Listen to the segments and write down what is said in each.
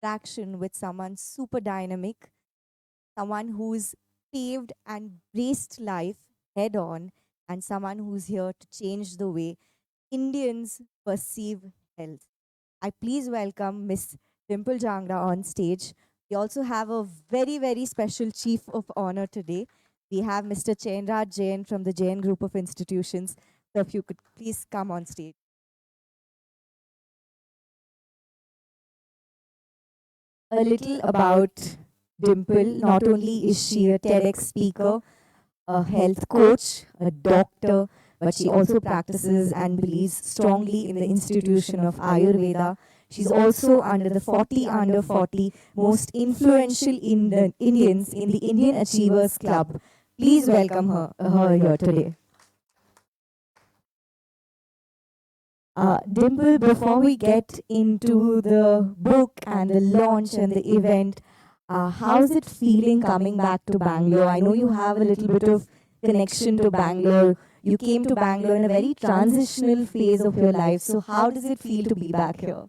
interaction with someone super dynamic, someone who's paved and braced life head on, and someone who's here to change the way Indians perceive health. I please welcome Miss Dimple Jangda on stage. We also have a very, very special chief of honor today. We have Mr. Chenraj Jain from the Jain Group of Institutions. So if you could please come on stage. A little about Dimple. Not only is she a TEDx speaker, a health coach, a doctor, but she also practices and believes strongly in the institution of Ayurveda. She's also under the 40 under 40 most influential Indians in the Indian Achievers Club. Please welcome her here today. Dimple, before we get into the book and the launch and the event, how's it feeling coming back to Bangalore? I know you have a little bit of connection to Bangalore. You came to Bangalore in a very transitional phase of your life. So, how does it feel to be back here?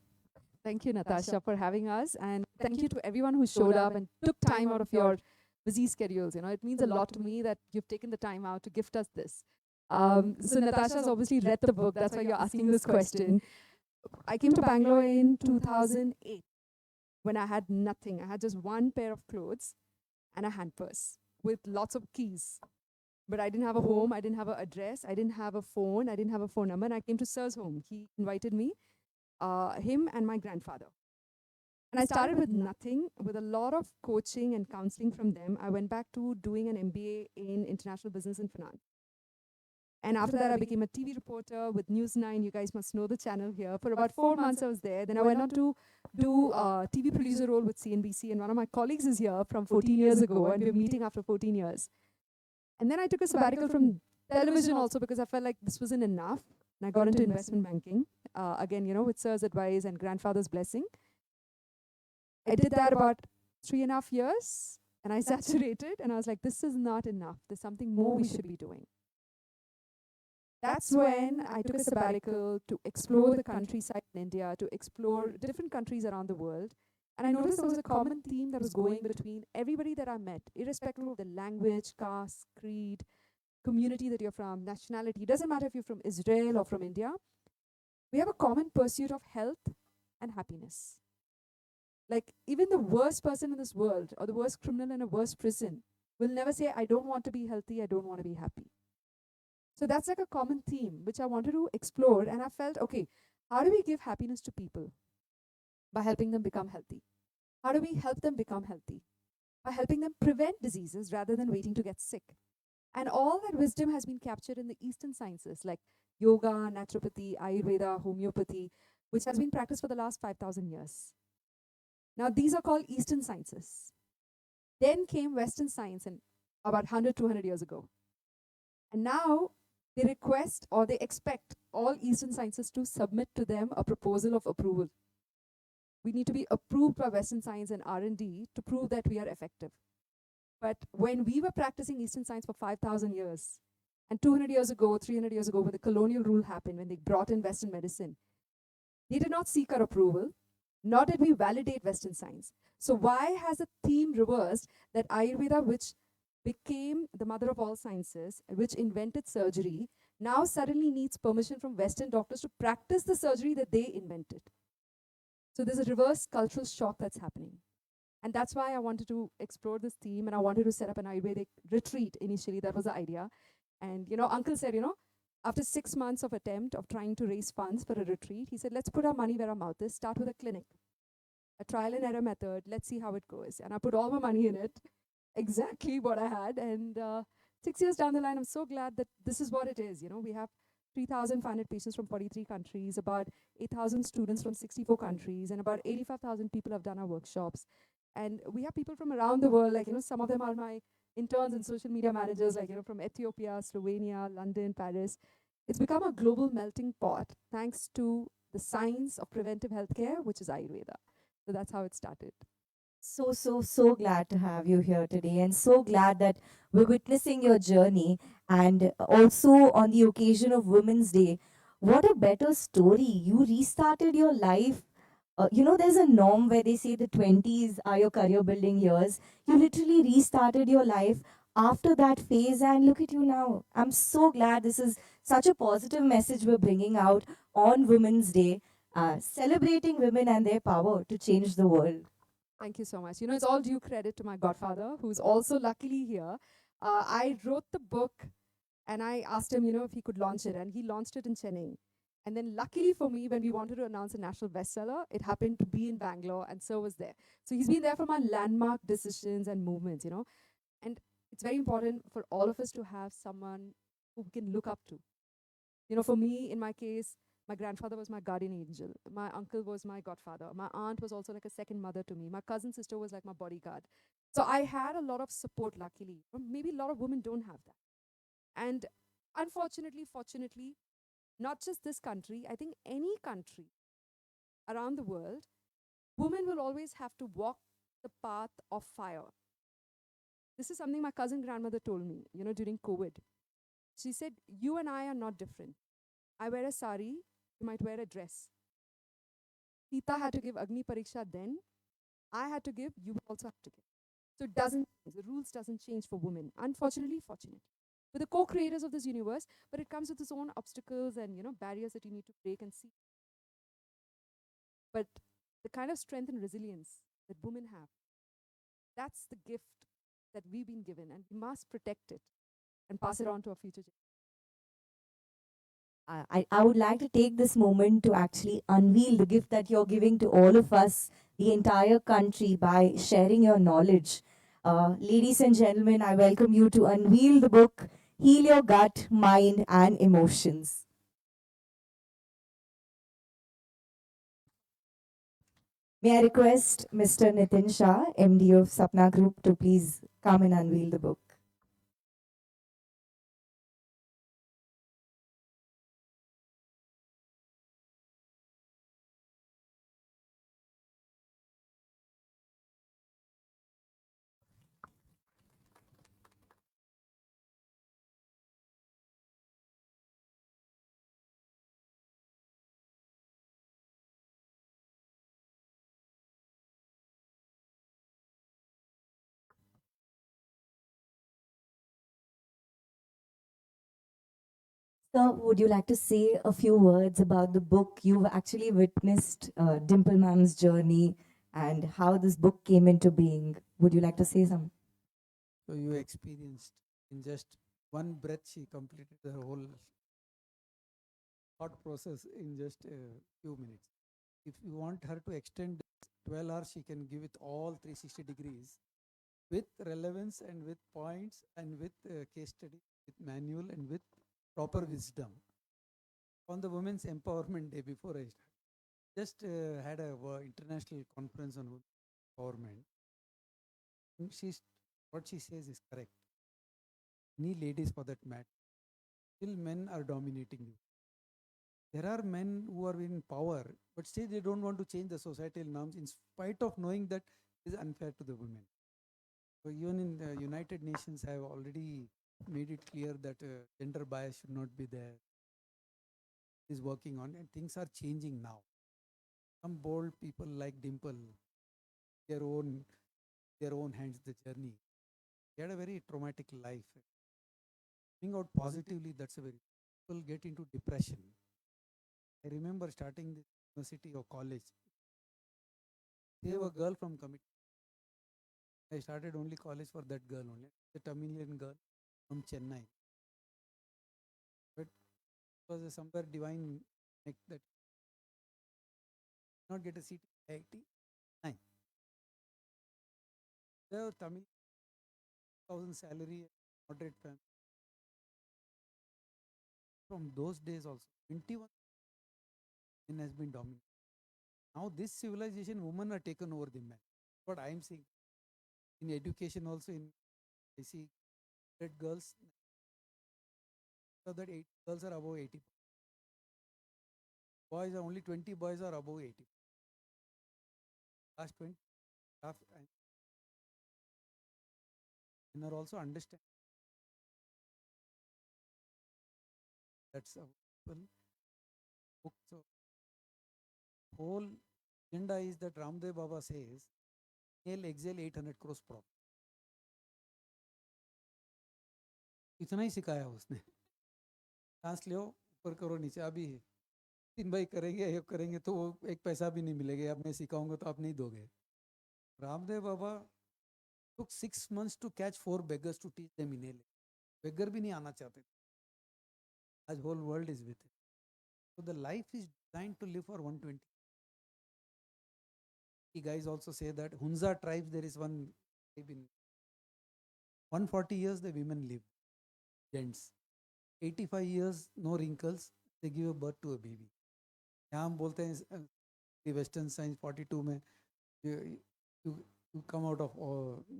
Thank you, Natasha, for having us. And thank you to everyone who showed up and took time out of your busy schedules. It means a lot to me that you've taken the time out to gift us this. So Natasha's obviously read the book. That's why you're asking this question. I came to Bangalore in 2008 when I had nothing. I had just one pair of clothes and a hand purse with lots of keys. But I didn't have a home. I didn't have an address. I didn't have a phone. I didn't have a phone number. And I came to Sir's home. He invited me, him and my grandfather. And I started with nothing, with a lot of coaching and counseling from them. I went back to doing an MBA in international business and finance. And after that, I became a TV reporter with News 9. You guys must know the channel here. For about 4 months, I was there. Then I went on to do a TV producer role with CNBC. And one of my colleagues is here from 14 years ago. And we're meeting after 14 years. And then I took a sabbatical from television also because I felt like this wasn't enough. And I got into investment banking. Again, with Sir's advice and grandfather's blessing. I did that about 3.5 years. And I saturated. And I was like, this is not enough. There's something more we should be doing. That's when I took a sabbatical to explore the countryside in India, to explore different countries around the world. And I noticed there was a common theme that was going between everybody that I met, irrespective of the language, caste, creed, community that you're from, nationality. It doesn't matter if you're from Israel or from India. We have a common pursuit of health and happiness. Like even the worst person in this world or the worst criminal in a worst prison will never say, I don't want to be healthy, I don't want to be happy. So that's like a common theme, which I wanted to explore. And I felt, okay, how do we give happiness to people? By helping them become healthy. How do we help them become healthy? By helping them prevent diseases rather than waiting to get sick. And all that wisdom has been captured in the Eastern sciences like yoga, naturopathy, Ayurveda, homeopathy, which has been practiced for the last 5,000 years. Now, these are called Eastern sciences. Then came Western science and about 100, 200 years ago. And now they request or they expect all Eastern sciences to submit to them a proposal of approval. We need to be approved by Western science and R&D to prove that we are effective. But when we were practicing Eastern science for 5,000 years, and 200 years ago, 300 years ago, when the colonial rule happened, when they brought in Western medicine, they did not seek our approval, nor did we validate Western science. So why has the theme reversed that Ayurveda, which became the mother of all sciences, which invented surgery, now suddenly needs permission from Western doctors to practice the surgery that they invented? So there's a reverse cultural shock that's happening. And that's why I wanted to explore this theme, and I wanted to set up an Ayurvedic retreat initially. That was the idea. And, Uncle said, after 6 months of attempt of trying to raise funds for a retreat, he said, let's put our money where our mouth is, start with a clinic, a trial and error method, let's see how it goes. And I put all my money in it, exactly what I had. And 6 years down the line, I'm so glad that this is what it is. We have 3,500 patients from 43 countries, about 8,000 students from 64 countries, and about 85,000 people have done our workshops. And we have people from around the world, like, some of them are my interns and social media managers, like, from Ethiopia, Slovenia, London, Paris. It's become a global melting pot thanks to the science of preventive healthcare, which is Ayurveda. So that's how it started. So glad to have you here today, and so glad that we're witnessing your journey. And also on the occasion of Women's Day, what a better story. You restarted your life There's a norm where they say the 20s are your career building years. You literally restarted your life after that phase, and look at you now. I'm so glad this is such a positive message we're bringing out on Women's Day, celebrating women and their power to change the world. Thank you so much. You know, it's all due credit to my godfather, who's also luckily here. I wrote the book and I asked him, if he could launch it, and he launched it in Chennai. And then, luckily for me, when we wanted to announce a national bestseller, it happened to be in Bangalore, and so was there. So he's been there for my landmark decisions and movements. And it's very important for all of us to have someone who we can look up to. For me, in my case, my grandfather was my guardian angel. My uncle was my godfather. My aunt was also like a second mother to me. My cousin sister was like my bodyguard. So I had a lot of support, luckily. Or maybe a lot of women don't have that. And unfortunately, fortunately, not just this country, I think any country around the world, women will always have to walk the path of fire. This is something my cousin grandmother told me, during COVID. She said, "You and I are not different. I wear a sari, you might wear a dress. Sita had to give Agni Pariksha then. I had to give, you also have to give. So it doesn't change. The rules doesn't change for women. Unfortunately, fortunately. We're the co-creators of this universe, but it comes with its own obstacles and barriers that you need to break and see. But the kind of strength and resilience that women have, that's the gift that we've been given, and we must protect it and pass it on to our future generations. I would like to take this moment to actually unveil the gift that you're giving to all of us, the entire country, by sharing your knowledge. Ladies and gentlemen, I welcome you to unveil the book, Heal Your Gut, Mind, and Emotions. May I request Mr. Nitin Shah, MD of Sapna Group, to please come and unveil the book. Sir, would you like to say a few words about the book? You've actually witnessed Dimple Ma'am's journey and how this book came into being. Would you like to say something? So you experienced in just one breath, she completed the whole thought process in just a few minutes. If you want her to extend 12 hours, she can give it all 360 degrees with relevance and with points and with case study, with manual and with proper wisdom. On the Women's Empowerment Day, before I start, just had a international conference on women empowerment. She's what she says is correct. Any ladies for that matter, still men are dominating you. There are men who are in power, but still they don't want to change the societal norms in spite of knowing that it is unfair to the women. So even in the United Nations have already made it clear that gender bias should not be there. Is working on, and things are changing now. Some bold people like Dimple, their own their own hands the journey. They had a very traumatic life. Coming out positively, that's a very people get into depression. I remember starting the university or college. Save a girl from committing. I started only college for that girl only, the Tamilian girl from Chennai. But it was a somewhere divine that not get a seat in IIT. Nine. The Tamil thousand salary, moderate family. From those days also, 21 men has been dominant. Now this civilization, women are taken over the men. What I am seeing in education also, in I see 100 girls, so that 8 girls are above 80. Boys are only 20 boys are above 80. Last 20 staff and are also understand that's a well book. So whole agenda is that Ramdev Baba says, inhale, exhale 800 crores profit. इतना ही सिखाया उसने. सांस लो, ऊपर करो, नीचे. अभी 3 भाई करेंगे, ये करेंगे तो वो एक पैसा भी नहीं मिलेगा. अब मैं सिखाऊंगा तो आप नहीं दोगे. Ramdev Baba took 6 months to catch 4 beggars to teach them inhale. Beggar भी नहीं आना चाहते. आज whole world is with it. So the life is designed to live for 120. You guys also say that Hunza tribes, there is one tribe in 140 years the women live, gents. 85 years, no wrinkles, they give a birth to a baby. यहाँ हम बोलते हैं the western science 42 में you, you, you come out of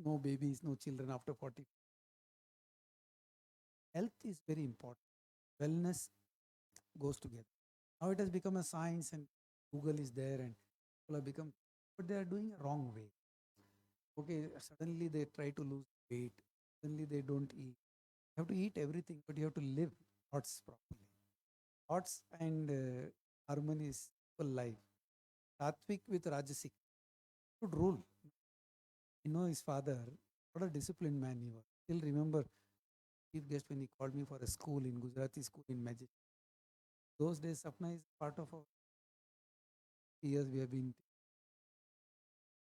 no babies, no children after 40. Health is very important. Wellness goes together. Now it has become a science and Google is there and people have become, but they are doing a wrong way. Okay, suddenly they try to lose weight. Suddenly they don't eat. You have to eat everything, but you have to live thoughts properly. Thoughts and harmony is full life. Sattvic with Rajasic should rule. I know his father, what a disciplined man he was. Still remember chief guest when he called me for a school in Gujarati school in Magic. Those days, Sapna is part of our years we have been.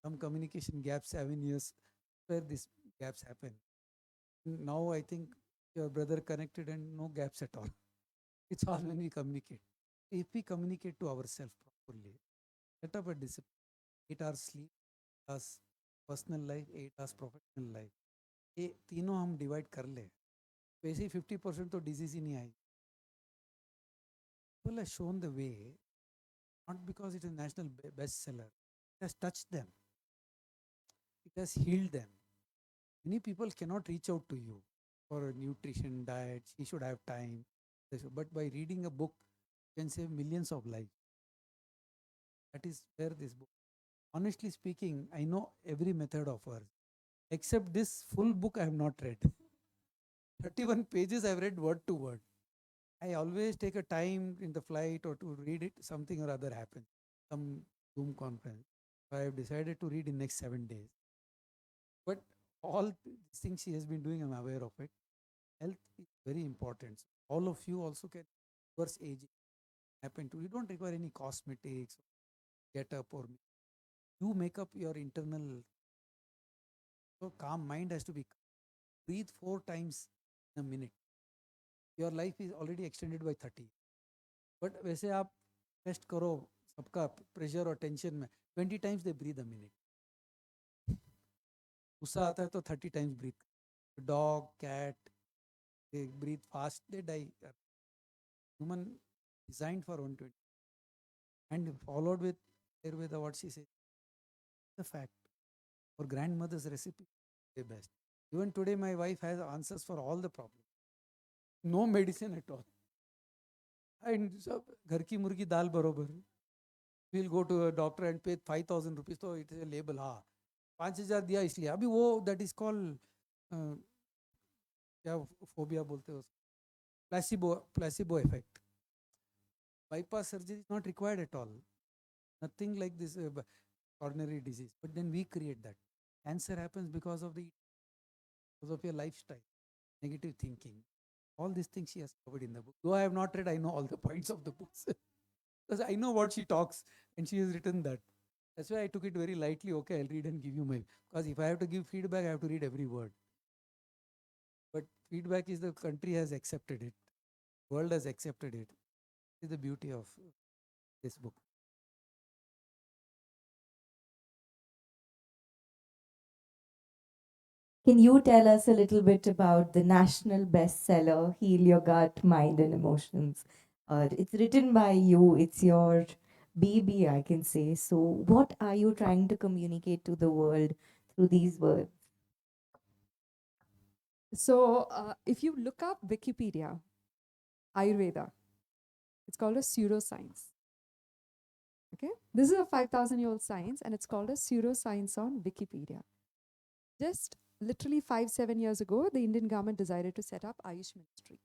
Some communication gaps, 7 years, where these gaps happen. Now I think your brother connected and no gaps at all. It's all when we communicate. If we communicate to ourselves properly, set up a discipline, 8 hours sleep, 8 hours personal life, 8 hours professional life. ये तीनों हम divide कर ले वैसे ही 50% तो disease ही नहीं आई. People have shown the way, not because it is a national bestseller. It has touched them. It has healed them. Many people cannot reach out to you for nutrition, diet. She should have time. But by reading a book, you can save millions of lives. That is where this book. Honestly speaking, I know every method of hers, except this full book I have not read. 31 pages I have read word to word. I always take a time in the flight or to read it, something or other happens. Some Zoom conference. So I have decided to read in next 7 days. But all these things she has been doing, I'm aware of it. Health is very important. All of you also can reverse aging happen to you. Don't require any cosmetics, get up or you make up your internal. So calm mind has to be. Breathe 4 times in a minute. Your life is already extended by 30. But वैसे आप test करो सबका pressure और tension में 20 times they breathe a minute. गुस्सा आता है तो 30 times breathe. Dog, cat, they breathe fast, they die. Human designed for 120. And followed with Ayurveda, what she says. The fact. For grandmother's recipe, the best. Even today, my wife has answers for all the problems. No medicine at all. And so, घर की मुर्गी दाल बरोबर. We'll go to a doctor and pay 5,000 rupees. So it is a label. हाँ 5,000 दिया इसलिए. अभी वो that is called क्या phobia बोलते हैं उसको. Placebo effect. Bypass surgery is not required at all. Nothing like this ordinary disease. But then we create that. Cancer happens because of your lifestyle, negative thinking. All these things she has covered in the book. Though I have not read, I know all the points of the books. Because I know what she talks and she has written that. That's why I took it very lightly. Okay, I'll read and give you my. Because if I have to give feedback, I have to read every word. But feedback is the country has accepted it, world has accepted it. This is the beauty of this book. Can you tell us a little bit about the national bestseller, Heal Your Gut, Mind and Emotions? It's written by you, it's your baby, I can say. So, what are you trying to communicate to the world through these words? So, if you look up Wikipedia, Ayurveda, it's called a pseudoscience. Okay, this is a 5,000-year-old science, and it's called a pseudoscience on Wikipedia. Just literally 5-7 years ago, the Indian government decided to set up Ayush Ministry.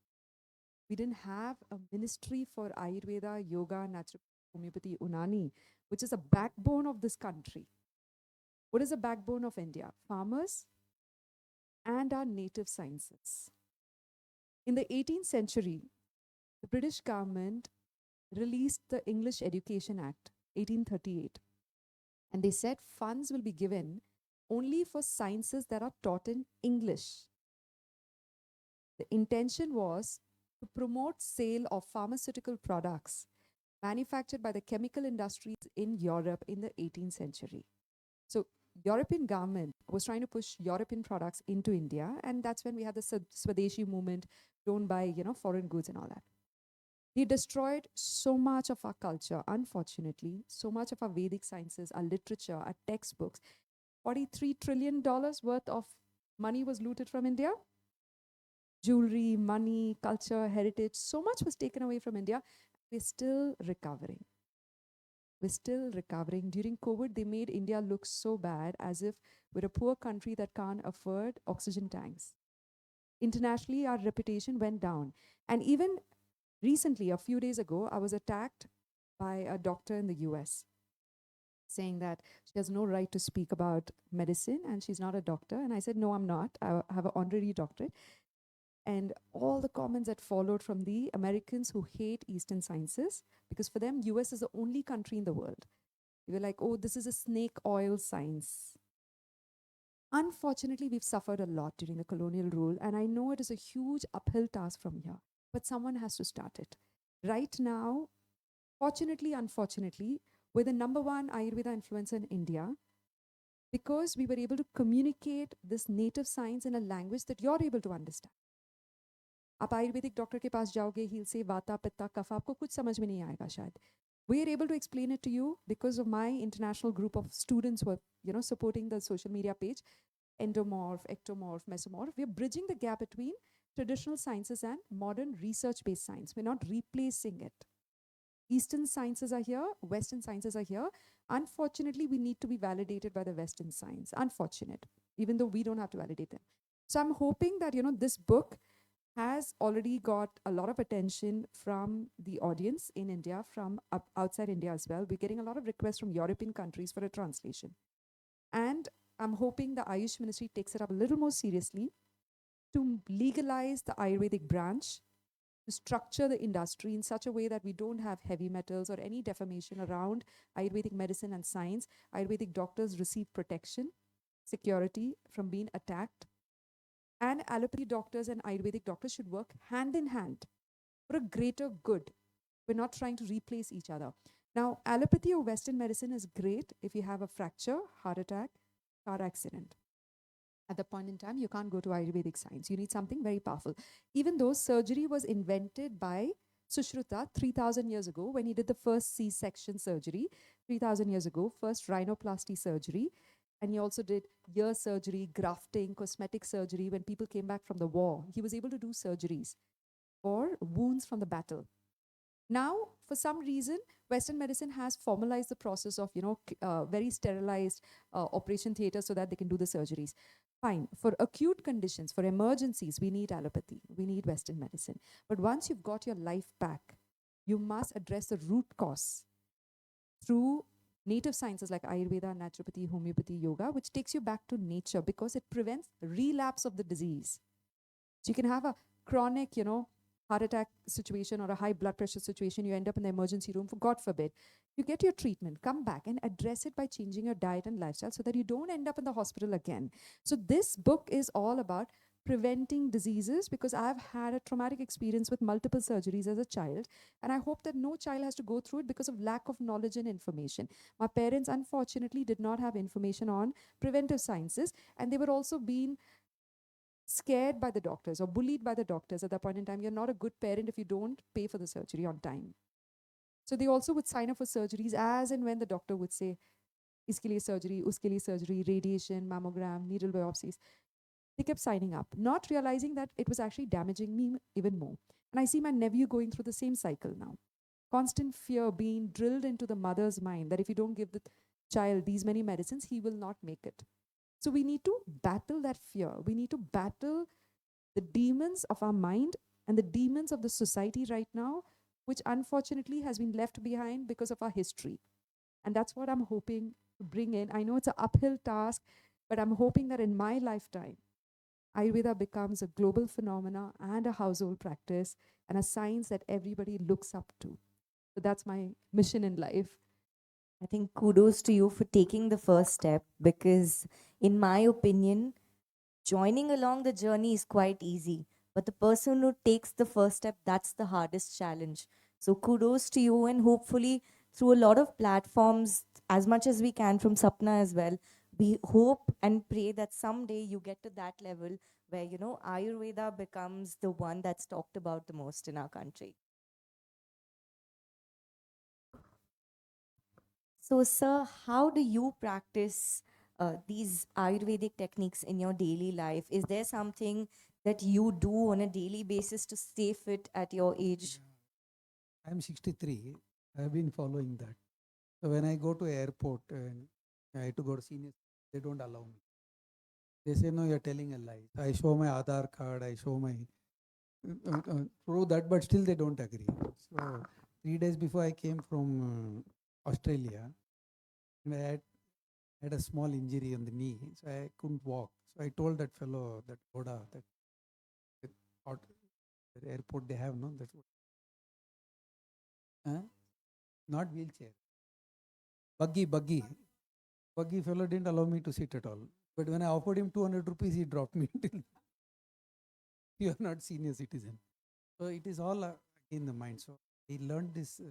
We didn't have a ministry for Ayurveda, yoga, naturopathy homeopathy Unani, which is a backbone of this country. What is the backbone of India? Farmers and our native sciences. In the 18th century, the British government released the English Education Act, 1838. And they said funds will be given only for sciences that are taught in English. The intention was to promote sale of pharmaceutical products manufactured by the chemical industries in Europe in the 18th century. So European government was trying to push European products into India, and that's when we had the Swadeshi movement, don't buy, foreign goods and all that. They destroyed so much of our culture, unfortunately, so much of our Vedic sciences, our literature, our textbooks. $43 trillion worth of money was looted from India. Jewelry, money, culture, heritage, so much was taken away from India. We're still recovering. We're still recovering. During COVID, they made India look so bad, as if we're a poor country that can't afford oxygen tanks. Internationally, our reputation went down. And even recently, a few days ago, I was attacked by a doctor in the US saying that she has no right to speak about medicine and she's not a doctor. And I said, no, I'm not. I have an honorary doctorate. And all the comments that followed from the Americans who hate Eastern sciences, because for them, US is the only country in the world. They were like, oh, this is a snake oil science. Unfortunately, we've suffered a lot during the colonial rule, and I know it is a huge uphill task from here, but someone has to start it. Right now, fortunately, unfortunately, we're the number one Ayurveda influencer in India because we were able to communicate this native science in a language that you're able to understand. आप Ayurvedic doctor के पास जाओगे, he'll say वाता पित्ता कफ, आपको कुछ समझ में नहीं आएगा शायद. We are able to explain it to you because of my international group of students who are, supporting the social media page, endomorph, ectomorph, mesomorph. We are bridging the gap between traditional sciences and modern research-based science. We're not replacing it. Eastern sciences are here, Western sciences are here. Unfortunately, we need to be validated by the Western science. Unfortunate, even though we don't have to validate them. So I'm hoping that, this book has already got a lot of attention from the audience in India, from outside India as well. We're getting a lot of requests from European countries for a translation. And I'm hoping the Ayush Ministry takes it up a little more seriously to legalize the Ayurvedic branch, to structure the industry in such a way that we don't have heavy metals or any defamation around Ayurvedic medicine and science. Ayurvedic doctors receive protection, security from being attacked. And allopathy doctors and Ayurvedic doctors should work hand in hand for a greater good. We're not trying to replace each other. Now, allopathy or Western medicine is great if you have a fracture, heart attack, car accident. At that point in time, you can't go to Ayurvedic science. You need something very powerful. Even though surgery was invented by Sushruta 3,000 years ago, when he did the first C-section surgery, 3,000 years ago, first rhinoplasty surgery, and he also did ear surgery, grafting, cosmetic surgery. When people came back from the war, he was able to do surgeries for wounds from the battle. Now, for some reason, Western medicine has formalized the process of, very sterilized operation theaters so that they can do the surgeries. Fine. For acute conditions, for emergencies, we need allopathy. We need Western medicine. But once you've got your life back, you must address the root cause through native sciences like Ayurveda, naturopathy, homeopathy, yoga, which takes you back to nature because it prevents relapse of the disease. So you can have a chronic, heart attack situation or a high blood pressure situation, you end up in the emergency room, for God forbid. You get your treatment, come back and address it by changing your diet and lifestyle so that you don't end up in the hospital again. So this book is all about preventing diseases, because I've had a traumatic experience with multiple surgeries as a child, and I hope that no child has to go through it because of lack of knowledge and information. My parents, unfortunately, did not have information on preventive sciences, and they were also being scared by the doctors or bullied by the doctors at that point in time. You're not a good parent if you don't pay for the surgery on time. So they also would sign up for surgeries as and when the doctor would say, iske liye surgery, uske liye surgery, radiation, mammogram, needle biopsies. They kept signing up, not realizing that it was actually damaging me even more. And I see my nephew going through the same cycle now. Constant fear being drilled into the mother's mind that if you don't give the child these many medicines, he will not make it. So we need to battle that fear. We need to battle the demons of our mind and the demons of the society right now which unfortunately has been left behind because of our history. And that's what I'm hoping to bring in. I know it's an uphill task, but I'm hoping that in my lifetime, Ayurveda becomes a global phenomena and a household practice and a science that everybody looks up to. So that's my mission in life. I think kudos to you for taking the first step because, in my opinion, joining along the journey is quite easy. But the person who takes the first step, that's the hardest challenge. So kudos to you, and hopefully through a lot of platforms, as much as we can from Sapna as well, we hope and pray that someday you get to that level where, Ayurveda becomes the one that's talked about the most in our country. So, sir, how do you practice these Ayurvedic techniques in your daily life? Is there something that you do on a daily basis to stay fit at your age? I'm 63. I've been following that. So when I go to airport and I have to go to senior, they don't allow me. They say, no, you're telling a lie. I show my Aadhaar card, I show my prove that, but still they don't agree. So 3 days before I came from Australia, and had a small injury on the knee, so I couldn't walk. So I told that fellow, that Oda, that out, the airport they have, no, that's what, not wheelchair, buggy fellow didn't allow me to sit at all. But when I offered him 200 rupees, he dropped me. You are not senior citizen. So it is all in the mind. So he learned this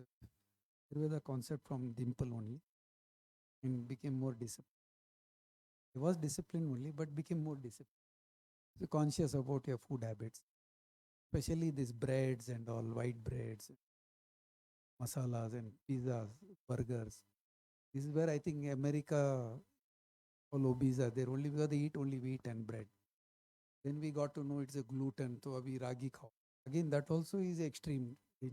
Ayurveda concept from Dimple only and became more disciplined. He was disciplined only, but became more disciplined. So conscious about your food habits, especially these breads and all white breads, masalas and pizzas, burgers. This is where I think America, all obese are there only because they eat only wheat and bread. Then we got to know it's a gluten, so abhi ragi khao. Again, that also is extreme. You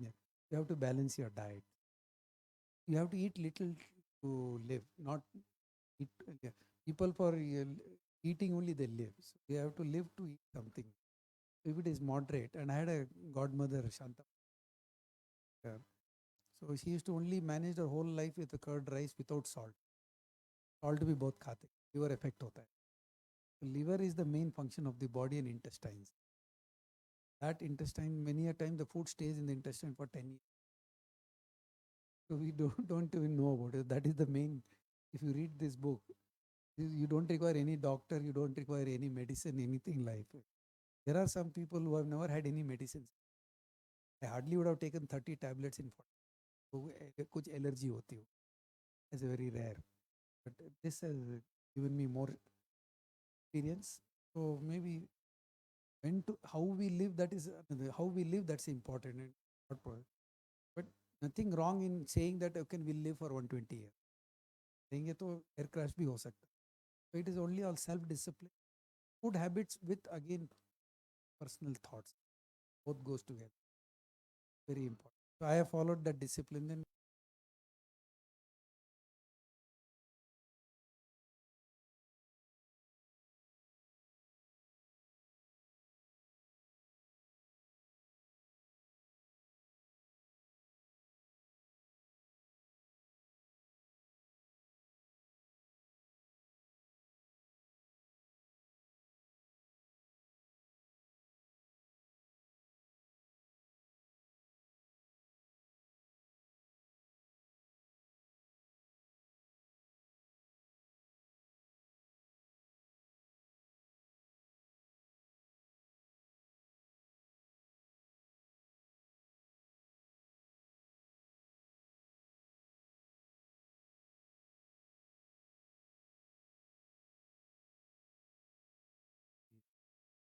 have to balance your diet. You have to eat little to live, not eat. People for eating only they live. So you have to live to eat something. If it is moderate, and I had a godmother, Shanta. So she used to only manage her whole life with the curd rice without salt. Salt भी बहुत खाते, liver effect होता है. So liver is the main function of the body and intestines. That intestine, many a time the food stays in the intestine for 10 years. So we don't even know about it. That is the main. If you read this book, you don't require any doctor, you don't require any medicine, anything like it. There are some people who have never had any medicines. I hardly would have taken 30 tablets in 40. So कुछ allergy होती हो. It's very rare. But this has given me more experience. So maybe when to how we live, that is how we live, that's important. And but nothing wrong in saying that okay, we'll live for 120 years. कहेंगे तो air crash भी हो सकता है. So it is only all self discipline, food habits with again personal thoughts. Both goes together. Very important. So I have followed that discipline. Then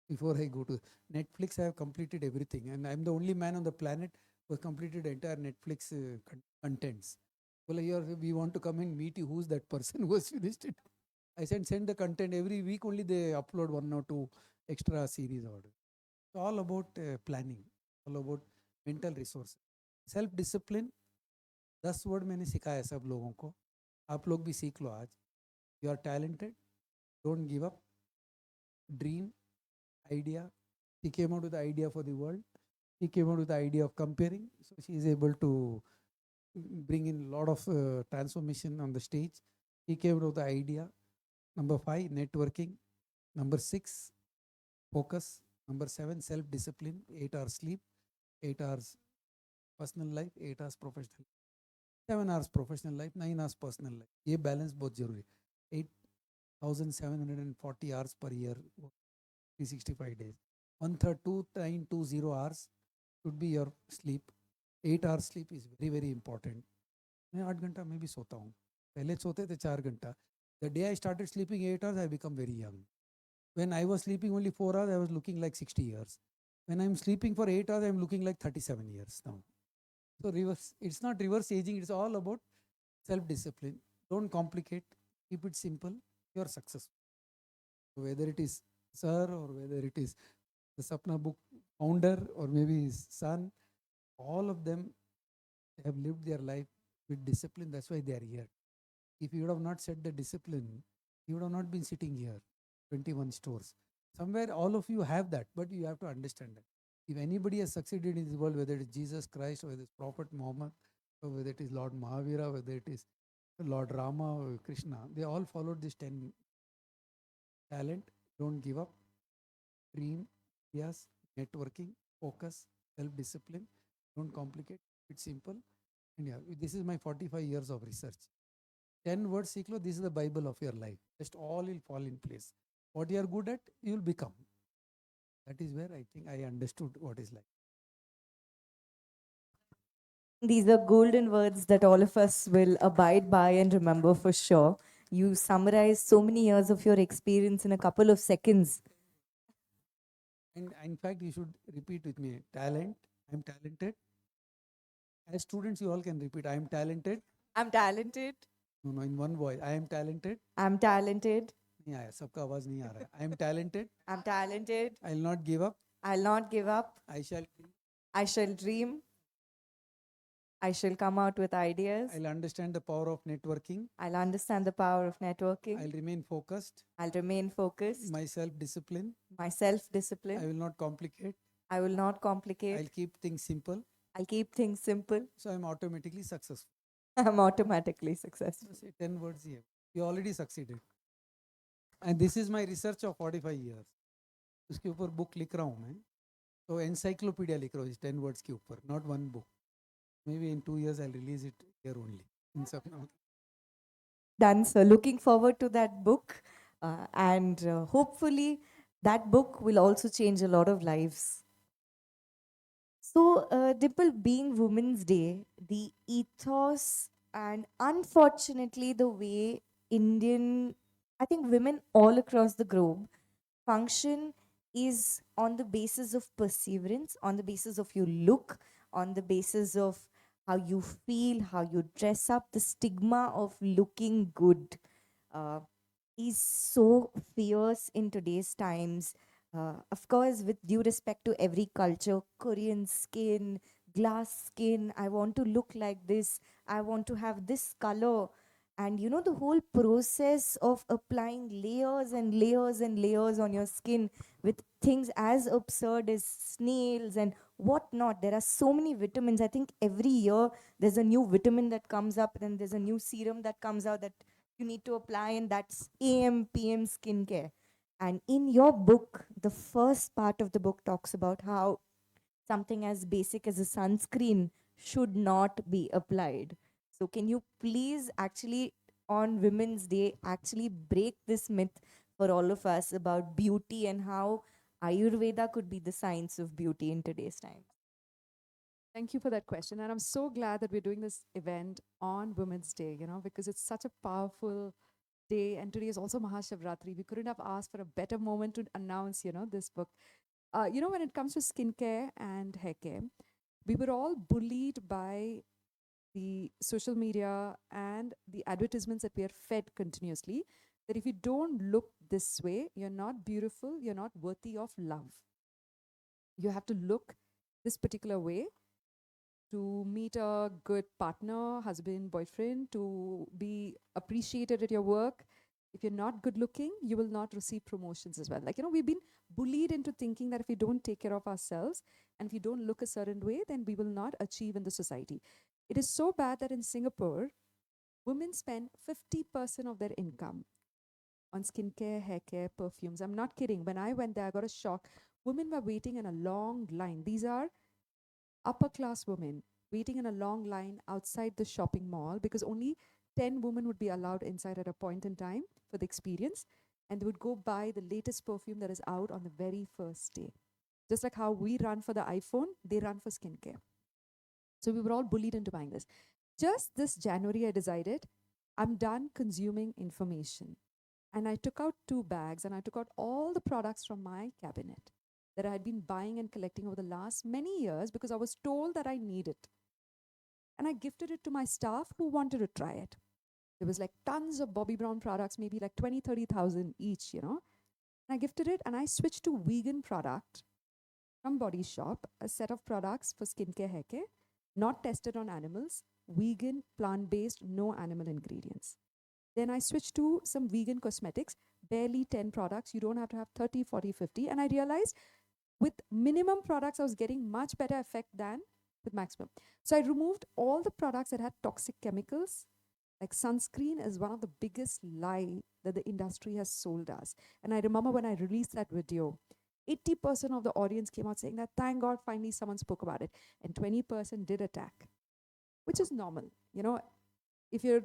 before I go to Netflix, I have completed everything, and I'm the only man on the planet who has completed the entire Netflix contents. Well, we want to come and meet you. Who's that person who has finished it? I said, send the content every week. Only they upload one or two extra series order. So all about planning, all about mental resources, self discipline. 10 word मैंने सिखाया सब लोगों को. आप लोग भी सीख लो आज. You are talented. Don't give up. Dream, idea. He came out with the idea for the world. She came out with the idea of comparing. So she is able to bring in a lot of transformation on the stage. He came out with the idea. Number 5, networking. Number 6, focus. Number 7, self-discipline. 8 hours sleep. 8 hours personal life. 8 hours professional. 7 hours professional life. 9 hours personal life. ये balance बहुत जरूरी. 8,740 hours per year. 365 days. 1/3, 2,920 hours should be your sleep. 8 hours sleep is very very important. मैं 8 घंटा मैं भी सोता हूँ. पहले सोते थे 4 घंटा. The day I started sleeping 8 hours, I become very young. When I was sleeping only 4 hours, I was looking like 60 years. When I'm sleeping for 8 hours, I'm looking like 37 years now. So reverse, it's not reverse aging, it's all about self-discipline. Don't complicate, keep it simple, you're successful. So whether it is sir or whether it is the Sapna book founder or maybe his son, all of them have lived their life with discipline. That's why they are here. If you would have not set the discipline, you would have not been sitting here, 21 stores. Somewhere all of you have that, but you have to understand that. If anybody has succeeded in this world, whether it is Jesus Christ, or whether it's Prophet Muhammad, or whether it is Lord Mahavira, whether it is Lord Rama or Krishna, they all followed this 10 talent, don't give up, dream, yes, networking, focus, self-discipline, don't complicate, it's simple. And yeah, this is my 45 years of research. 10 words सीख लो, this is the Bible of your life. Just all will fall in place. What you are good at, you will become. That is where I think I understood what is like. These are golden words that all of us will abide by and remember for sure. You summarized so many years of your experience in a couple of seconds. And in fact, you should repeat with me. Talent, I am talented. As students, you all can repeat. I am talented. I'm talented. No, no, in one voice. I am talented. I'm talented. नहीं आया, सबका आवाज नहीं आ रहा है. I am talented. I'm talented. I will not give up. I'll not give up. I shall. I shall dream. I shall come out with ideas. I'll understand the power of networking. I'll understand the power of networking. I'll remain focused. I'll remain focused. My self-discipline. My I self-discipline. will not complicate. I will not complicate. I'll keep things simple. I'll keep things simple. So I'm automatically successful. I'm automatically successful. Say 10 words here. You already succeeded. And this is my research of 45 years. उसके ऊपर book लिख रहा हूँ मैं. तो encyclopedia लिख रहा हूँ इस 10 words के ऊपर. Not one book. Maybe in 2 years I'll release it here only. In Sapna. Done, sir. Looking forward to that book. And hopefully that book will also change a lot of lives. So, Dimple, being Women's Day, the ethos and unfortunately the way Indian, I think women all across the globe function is on the basis of perseverance, on the basis of your look, on the basis of how you feel, how you dress up, the stigma of looking good. Uh, is so fierce in today's times. Of course, with due respect to every culture, Korean skin, glass skin, I want to look like this, I want to have this color. And you know, the whole process of applying layers and layers and layers on your skin with things as absurd as snails and whatnot. There are so many vitamins. I think every year there's a new vitamin that comes up, then there's a new serum that comes out that you need to apply, and that's AM, PM skincare. And in your book, the first part of the book talks about how something as basic as a sunscreen should not be applied. So, can you please actually, on Women's Day, actually break this myth for all of us about beauty and how Ayurveda could be the science of beauty in today's time? Thank you for that question. And I'm so glad that we're doing this event on Women's Day, because it's such a powerful day. And today is also Mahashivratri. We couldn't have asked for a better moment to announce, this book. When it comes to skincare and hair care, we were all bullied by the social media and the advertisements that we are fed continuously, that if you don't look this way, you're not beautiful, you're not worthy of love. You have to look this particular way to meet a good partner, husband, boyfriend, to be appreciated at your work. If you're not good looking, you will not receive promotions as well. Like, we've been bullied into thinking that if we don't take care of ourselves and if we don't look a certain way, then we will not achieve in the society. It is so bad that in Singapore, women spend 50% of their income on skincare, hair care, perfumes. I'm not kidding. When I went there, I got a shock. Women were waiting in a long line. These are upper class women waiting in a long line outside the shopping mall because only 10 women would be allowed inside at a point in time for the experience. And they would go buy the latest perfume that is out on the very first day. Just like how we run for the iPhone, they run for skincare. So we were all bullied into buying this. Just this January, I decided I'm done consuming information. And I took out 2 bags and I took out all the products from my cabinet that I had been buying and collecting over the last many years because I was told that I need it. And I gifted it to my staff who wanted to try it. There was like tons of Bobbi Brown products, maybe like 20, 30,000 each, And I gifted it and I switched to vegan product from Body Shop, a set of products for skincare, hair care, not tested on animals, vegan, plant-based, no animal ingredients. Then I switched to some vegan cosmetics, barely 10 products. You don't have to have 30, 40, 50. And I realized with minimum products, I was getting much better effect than with maximum. So I removed all the products that had toxic chemicals. Like sunscreen is one of the biggest lie that the industry has sold us. And I remember when I released that video, 80% of the audience came out saying that, thank God, finally someone spoke about it. And 20% did attack, which is normal. If you're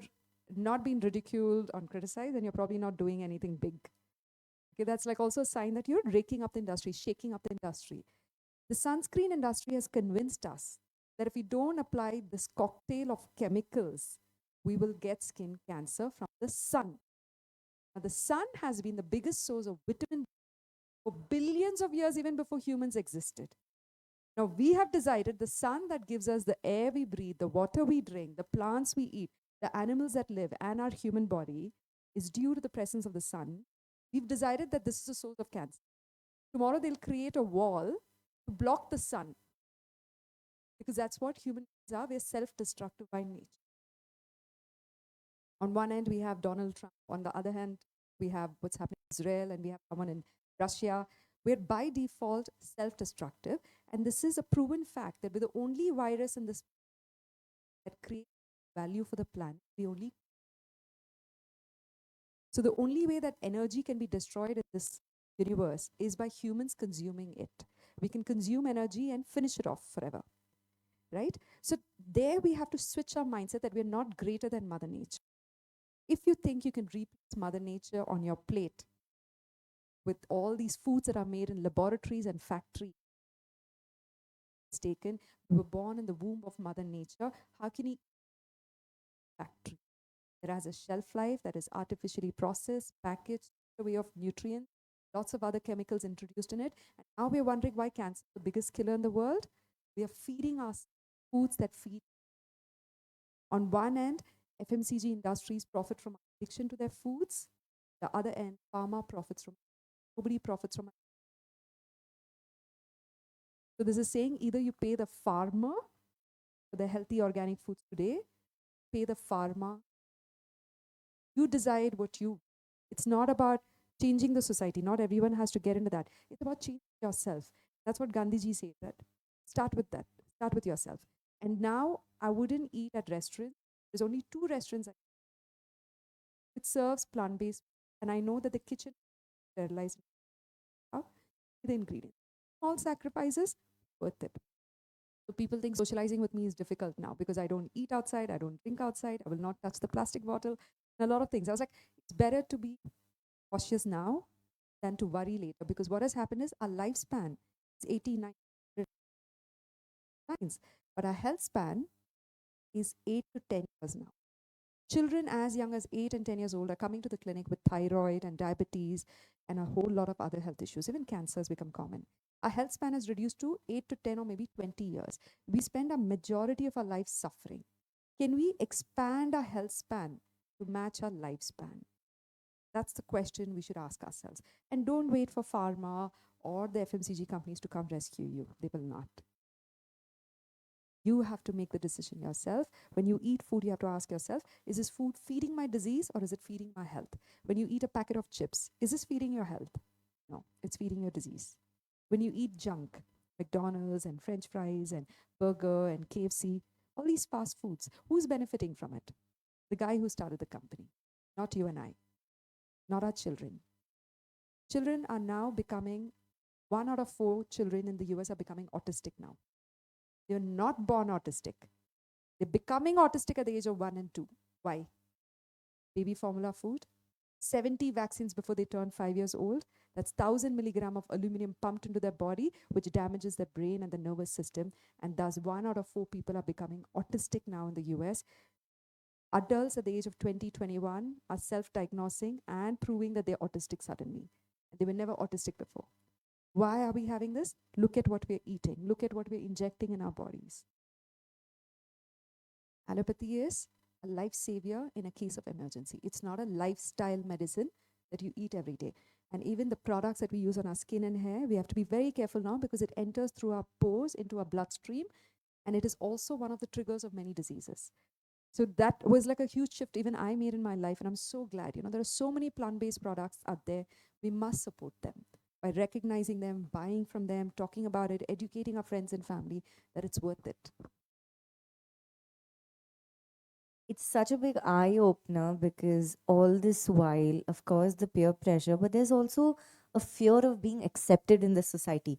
not being ridiculed or criticized, then you're probably not doing anything big. Okay, that's like also a sign that you're raking up the industry, shaking up the industry. The sunscreen industry has convinced us that if we don't apply this cocktail of chemicals, we will get skin cancer from the sun. Now, the sun has been the biggest source of vitamin D for billions of years, even before humans existed. Now, we have decided the sun that gives us the air we breathe, the water we drink, the plants we eat, the animals that live, and our human body is due to the presence of the sun. We've decided that this is a source of cancer. Tomorrow, they'll create a wall to block the sun because that's what humans are. We're self destructive by nature. On one end, we have Donald Trump. On the other hand, we have what's happening in Israel, and we have someone in Russia. We're by default self destructive. And this is a proven fact that we're the only virus in this that creates value for the planet. So the only way that energy can be destroyed in this universe is by humans consuming it. We can consume energy and finish it off forever. Right? So there we have to switch our mindset that we're not greater than Mother Nature. If you think you can replace Mother Nature on your plate with all these foods that are made in laboratories and factories, taken, we were born in the womb of Mother Nature. How can you eat factory that has a shelf life, that is artificially processed, packaged, a way of nutrients, lots of other chemicals introduced in it? And now we're wondering why cancer is the biggest killer in the world. We are feeding us foods that feed. On one end, FMCG industries profit from addiction to their foods. The other end, pharma profits from. Nobody profits from. So there's a saying: either you pay the farmer for the healthy organic foods today, pay the farmer. You decide what you. It's not about changing the society. Not everyone has to get into that. It's about changing yourself. That's what Gandhiji said. That start with that. Start with yourself. And now I wouldn't eat at restaurants. There's only 2 restaurants which serves plant-based, and I know that the kitchen is sterilized. The ingredients. Small sacrifices, worth it. So people think socializing with me is difficult now because I don't eat outside, I don't drink outside, I will not touch the plastic bottle, and a lot of things. I was like, it's better to be cautious now than to worry later because what has happened is our lifespan is 89 years, but our health span is 8 to 10 years now. Children as young as 8 and 10 years old are coming to the clinic with thyroid and diabetes and a whole lot of other health issues. Even cancer has become common. Our health span is reduced to 8 to 10 or maybe 20 years. We spend a majority of our life suffering. Can we expand our health span to match our lifespan? That's the question we should ask ourselves. And don't wait for pharma or the FMCG companies to come rescue you. They will not. You have to make the decision yourself. When you eat food, you have to ask yourself, is this food feeding my disease or is it feeding my health? When you eat a packet of chips, is this feeding your health? No, it's feeding your disease. When you eat junk, McDonald's and French fries and burger and KFC, all these fast foods, who's benefiting from it? The guy who started the company, not you and I, not our children. Children are now becoming, 1 out of 4 children in the US are becoming autistic now. They're not born autistic. They're becoming autistic at the age of 1 and 2. Why? Baby formula food, 70 vaccines before they turn 5 years old. That's 1,000 milligram of aluminum pumped into their body, which damages their brain and the nervous system. And thus, 1 out of 4 people are becoming autistic now in the US. Adults at the age of 20, 21 are self-diagnosing and proving that they're autistic suddenly. They were never autistic before. Why are we having this? Look at what we're eating. Look at what we're injecting in our bodies. Allopathy is a life savior in a case of emergency. It's not a lifestyle medicine that you eat every day. And even the products that we use on our skin and hair, we have to be very careful now because it enters through our pores into our bloodstream. And it is also one of the triggers of many diseases. So that was like a huge shift even I made in my life. And I'm so glad, there are so many plant-based products out there. We must support them by recognizing them, buying from them, talking about it, educating our friends and family that it's worth it. It's such a big eye opener because all this while, of course, the peer pressure, but there's also a fear of being accepted in the society.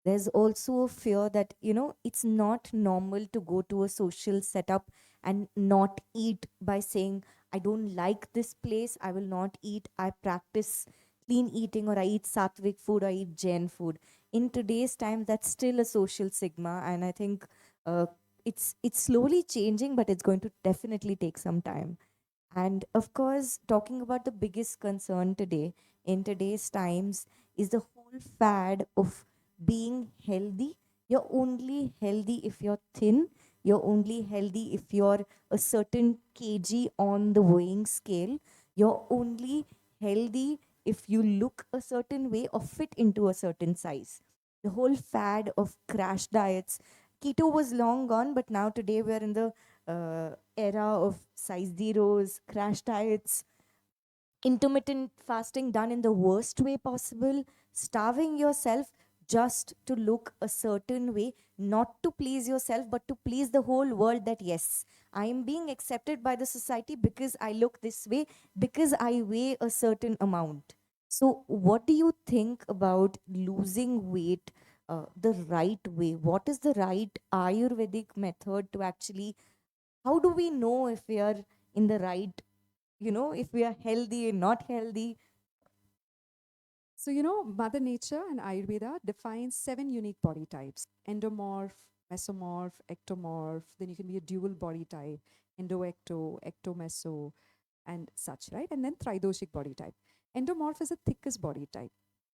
There's also a fear that, it's not normal to go to a social setup and not eat by saying, I don't like this place, I will not eat, I practice clean eating, or I eat sattvic food, or I eat Jain food. In today's time, that's still a social stigma, and I think uh, it's slowly changing, but it's going to definitely take some time. And of course, talking about the biggest concern today in today's times is the whole fad of being healthy. You're only healthy if you're thin. You're only healthy if you're a certain kg on the weighing scale. You're only healthy if you look a certain way or fit into a certain size. The whole fad of crash diets. Keto was long gone, but now today we're in the era of size zeros, crash diets, intermittent fasting done in the worst way possible, starving yourself just to look a certain way, not to please yourself, but to please the whole world that yes, I am being accepted by the society because I look this way, because I weigh a certain amount. So, what do you think about losing weight the right way? What is the right Ayurvedic method to actually, how do we know if we are in the right, if we are healthy and not healthy? So, Mother Nature and Ayurveda defines 7 unique body types: endomorph, mesomorph, ectomorph. Then you can be a dual body type, endo-ecto, ecto-meso, and such, right? And then tridoshik body type. Endomorph is the thickest body type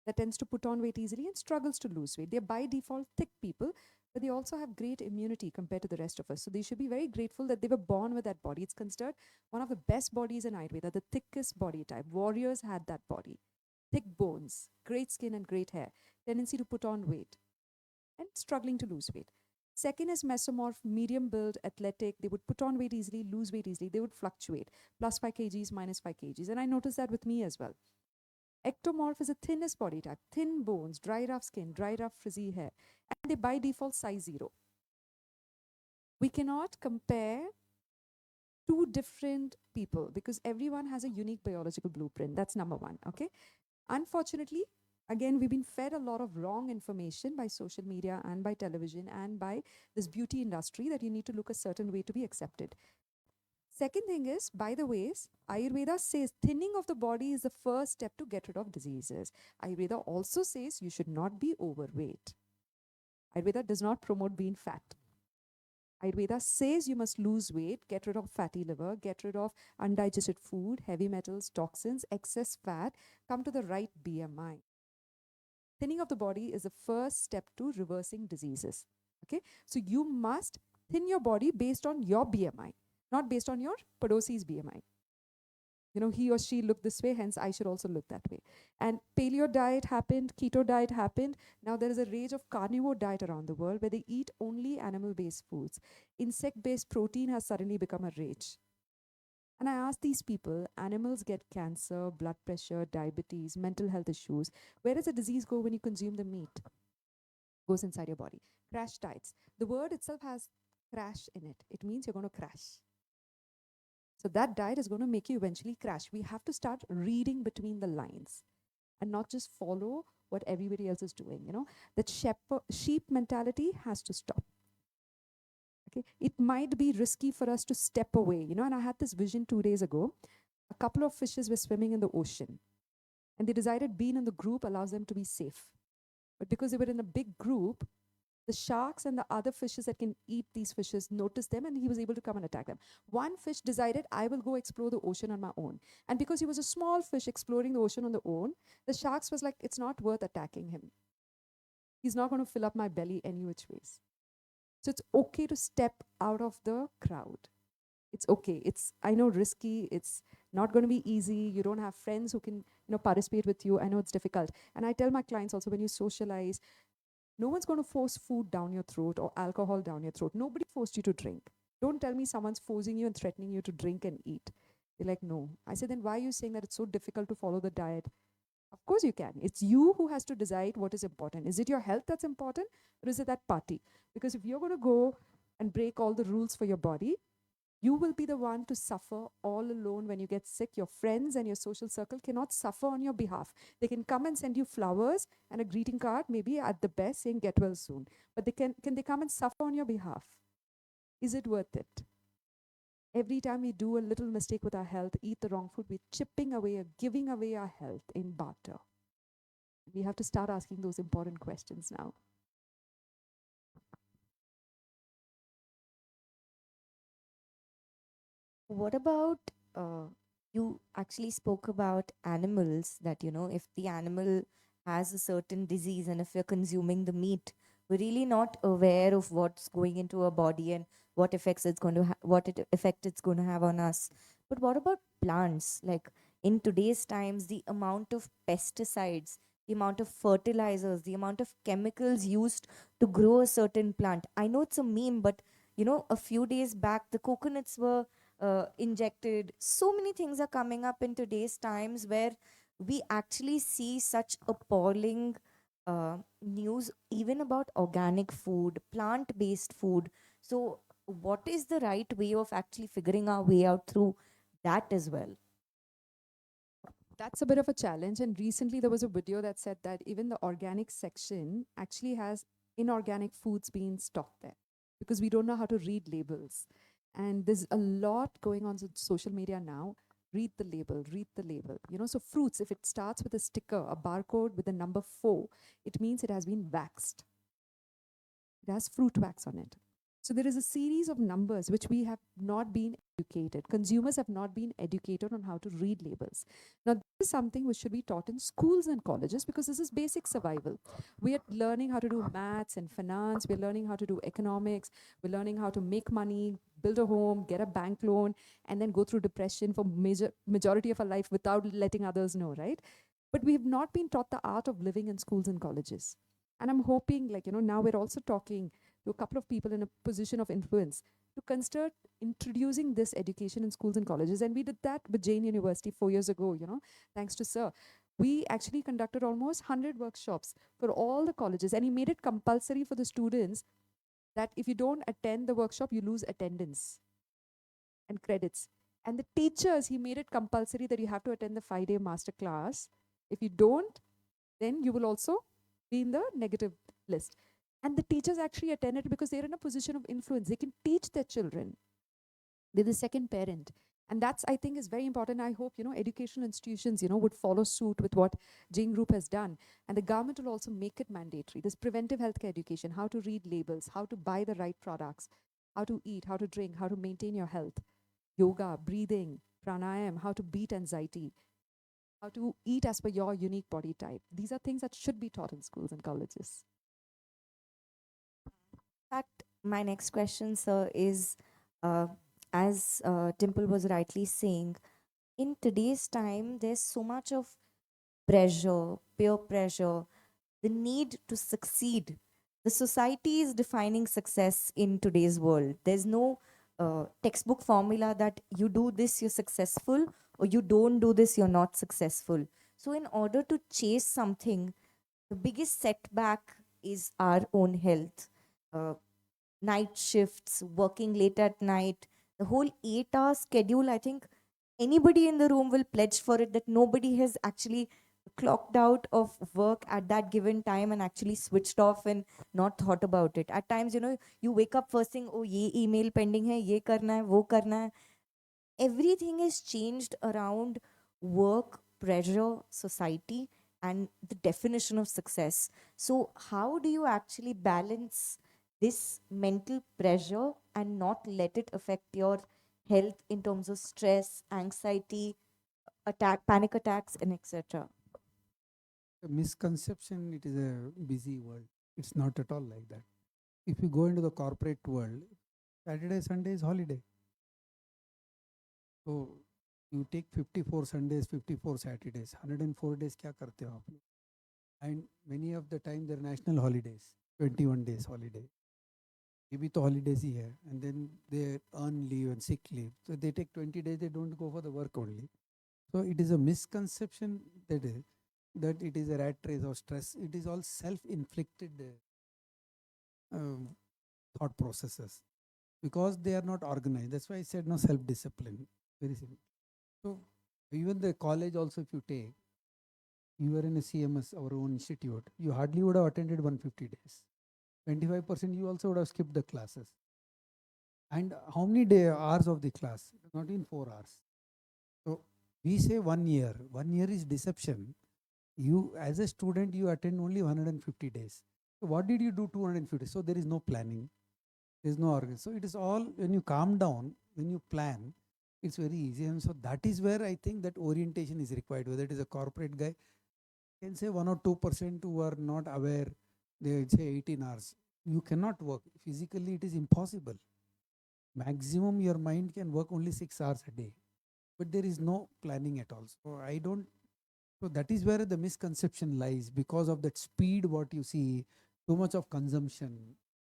that tends to put on weight easily and struggles to lose weight. They're by default thick people, but they also have great immunity compared to the rest of us. So they should be very grateful that they were born with that body. It's considered one of the best bodies in Ayurveda, the thickest body type. Warriors had that body. Thick bones, great skin and great hair, tendency to put on weight and struggling to lose weight. Second is mesomorph, medium build, athletic. They would put on weight easily, lose weight easily. They would fluctuate, plus 5 kgs, minus 5 kgs. And I noticed that with me as well. Ectomorph is the thinnest body type, thin bones, dry rough skin, dry rough frizzy hair. And they by default size 0. We cannot compare two different people because everyone has a unique biological blueprint. That's number one, okay? Unfortunately, again, we've been fed a lot of wrong information by social media and by television and by this beauty industry that you need to look a certain way to be accepted. Second thing is, by the ways, Ayurveda says thinning of the body is the first step to get rid of diseases. Ayurveda also says you should not be overweight. Ayurveda does not promote being fat. Ayurveda says you must lose weight, get rid of fatty liver, get rid of undigested food, heavy metals, toxins, excess fat, come to the right BMI. Thinning of the body is the first step to reversing diseases. Okay, so you must thin your body based on your BMI, not based on your padosi's BMI. he or she looked this way, hence I should also look that way. And paleo diet happened, keto diet happened. Now there is a rage of carnivore diet around the world where they eat only animal-based foods. Insect-based protein has suddenly become a rage. And I ask these people, animals get cancer, blood pressure, diabetes, mental health issues. Where does the disease go when you consume the meat? Goes inside your body. Crash diets. The word itself has crash in it. It means you're going to crash. So that diet is going to make you eventually crash. We have to start reading between the lines and not just follow what everybody else is doing. That sheep mentality has to stop. Okay, it might be risky for us to step away. And I had this vision 2 days ago. A couple of fishes were swimming in the ocean, and they decided being in the group allows them to be safe. But because they were in a big group, the sharks and the other fishes that can eat these fishes noticed them, and he was able to come and attack them. One fish decided, I will go explore the ocean on my own. And because he was a small fish exploring the ocean on their own, the sharks was like, it's not worth attacking him. He's not going to fill up my belly any which ways. So it's okay to step out of the crowd. It's okay. It's, I know, risky. It's not going to be easy. You don't have friends who can, participate with you. I know it's difficult. And I tell my clients also, when you socialize, no one's going to force food down your throat or alcohol down your throat. Nobody forced you to drink. Don't tell me someone's forcing you and threatening you to drink and eat. They're like, no. I said, then why are you saying that it's so difficult to follow the diet? Of course you can. It's you who has to decide what is important. Is it your health that's important, or is it that party? Because if you're going to go and break all the rules for your body, you will be the one to suffer all alone when you get sick. Your friends and your social circle cannot suffer on your behalf. They can come and send you flowers and a greeting card, maybe at the best saying get well soon. But can they come and suffer on your behalf? Is it worth it? Every time we do a little mistake with our health, eat the wrong food, we're chipping away or giving away our health in barter. We have to start asking those important questions now. What about you actually spoke about animals that, if the animal has a certain disease and if we're consuming the meat, we're really not aware of what's going into our body and what effects it's going to effect it's going to have on us. But what about plants? Like in today's times, the amount of pesticides, the amount of fertilizers, the amount of chemicals used to grow a certain plant. I know it's a meme, but a few days back, the coconuts were injected. So many things are coming up in today's times where we actually see such appalling news, even about organic food, plant based food. So, what is the right way of actually figuring our way out through that as well? That's a bit of a challenge. And recently there was a video that said that even the organic section actually has inorganic foods being stocked there because we don't know how to read labels. And there's a lot going on social media now. Read the label, read the label. So fruits, if it starts with a sticker, a barcode with the number 4, it means it has been waxed. It has fruit wax on it. So there is a series of numbers which we have not been educated. Consumers have not been educated on how to read labels. Now, this is something which should be taught in schools and colleges because this is basic survival. We are learning how to do maths and finance. We're learning how to do economics. We're learning how to make money, build a home, get a bank loan, and then go through depression for majority of our life without letting others know, right? But we have not been taught the art of living in schools and colleges. And I'm hoping, now we're also talking to a couple of people in a position of influence to consider introducing this education in schools and colleges. And we did that with Jain University 4 years ago, thanks to Sir. We actually conducted almost 100 workshops for all the colleges, and he made it compulsory for the students that if you don't attend the workshop, you lose attendance and credits. And the teachers, he made it compulsory that you have to attend the 5-day master class. If you don't, then you will also be in the negative list. And the teachers actually attended because they're in a position of influence. They can teach their children. They're the second parent. And that's, I think, is very important. I hope, educational institutions, would follow suit with what Jain Group has done. And the government will also make it mandatory. This preventive healthcare education, how to read labels, how to buy the right products, how to eat, how to drink, how to maintain your health, yoga, breathing, pranayam, how to beat anxiety, how to eat as per your unique body type. These are things that should be taught in schools and colleges. In fact, my next question, sir, is as Dimple was rightly saying, in today's time, there's so much of pressure, peer pressure, the need to succeed. The society is defining success in today's world. There's no textbook formula that you do this, you're successful, or you don't do this, you're not successful. So, in order to chase something, the biggest setback is our own health. Uh, Night shifts, working late at night, the whole 8 hour schedule, I think anybody in the room will pledge for it that nobody has actually clocked out of work at that given time and actually switched off and not thought about it. At times, you wake up first thing, oh, ye email pending hai, ye karna hai, wo karna hai. Everything is changed around work, pressure, society, and the definition of success. So, how do you actually balance this mental pressure and not let it affect your health in terms of stress, anxiety, panic attacks, and etc.? A misconception, it is a busy world. It's not at all like that. If you go into the corporate world, Saturday, Sunday is holiday. So you take 54 Sundays, 54 Saturdays, 104 days क्या करते हो आप लोग? And many of the time they're national holidays, 21 days holiday. ये भी तो holidays ही है. And then they earn leave and sick leave. So they take 20 days, they don't go for the work only. So it is a misconception that it is a rat race or stress. It is all self-inflicted um, thought processes because they are not organized. That's why I said no self-discipline. Very simple. So even the college also, if you take, you were in a CMS, our own institute, you hardly would have attended 150 days. 25% you also would have skipped the classes. And how many hours of the class? Not in 4 hours. So we say 1 year. 1 year is deception. You, as a student, you attend only 150 days. So what did you do 250? So there is no planning. There is no organ. So it is all, when you calm down, when you plan, it's very easy. And so that is where I think that orientation is required. Whether it is a corporate guy, can say 1 or 2% who are not aware, they say 18 hours. You cannot work. Physically, it is impossible. Maximum your mind can work only 6 hours a day. But there is no planning at all. So I don't, so that is where the misconception lies because of that speed, what you see, too much of consumption.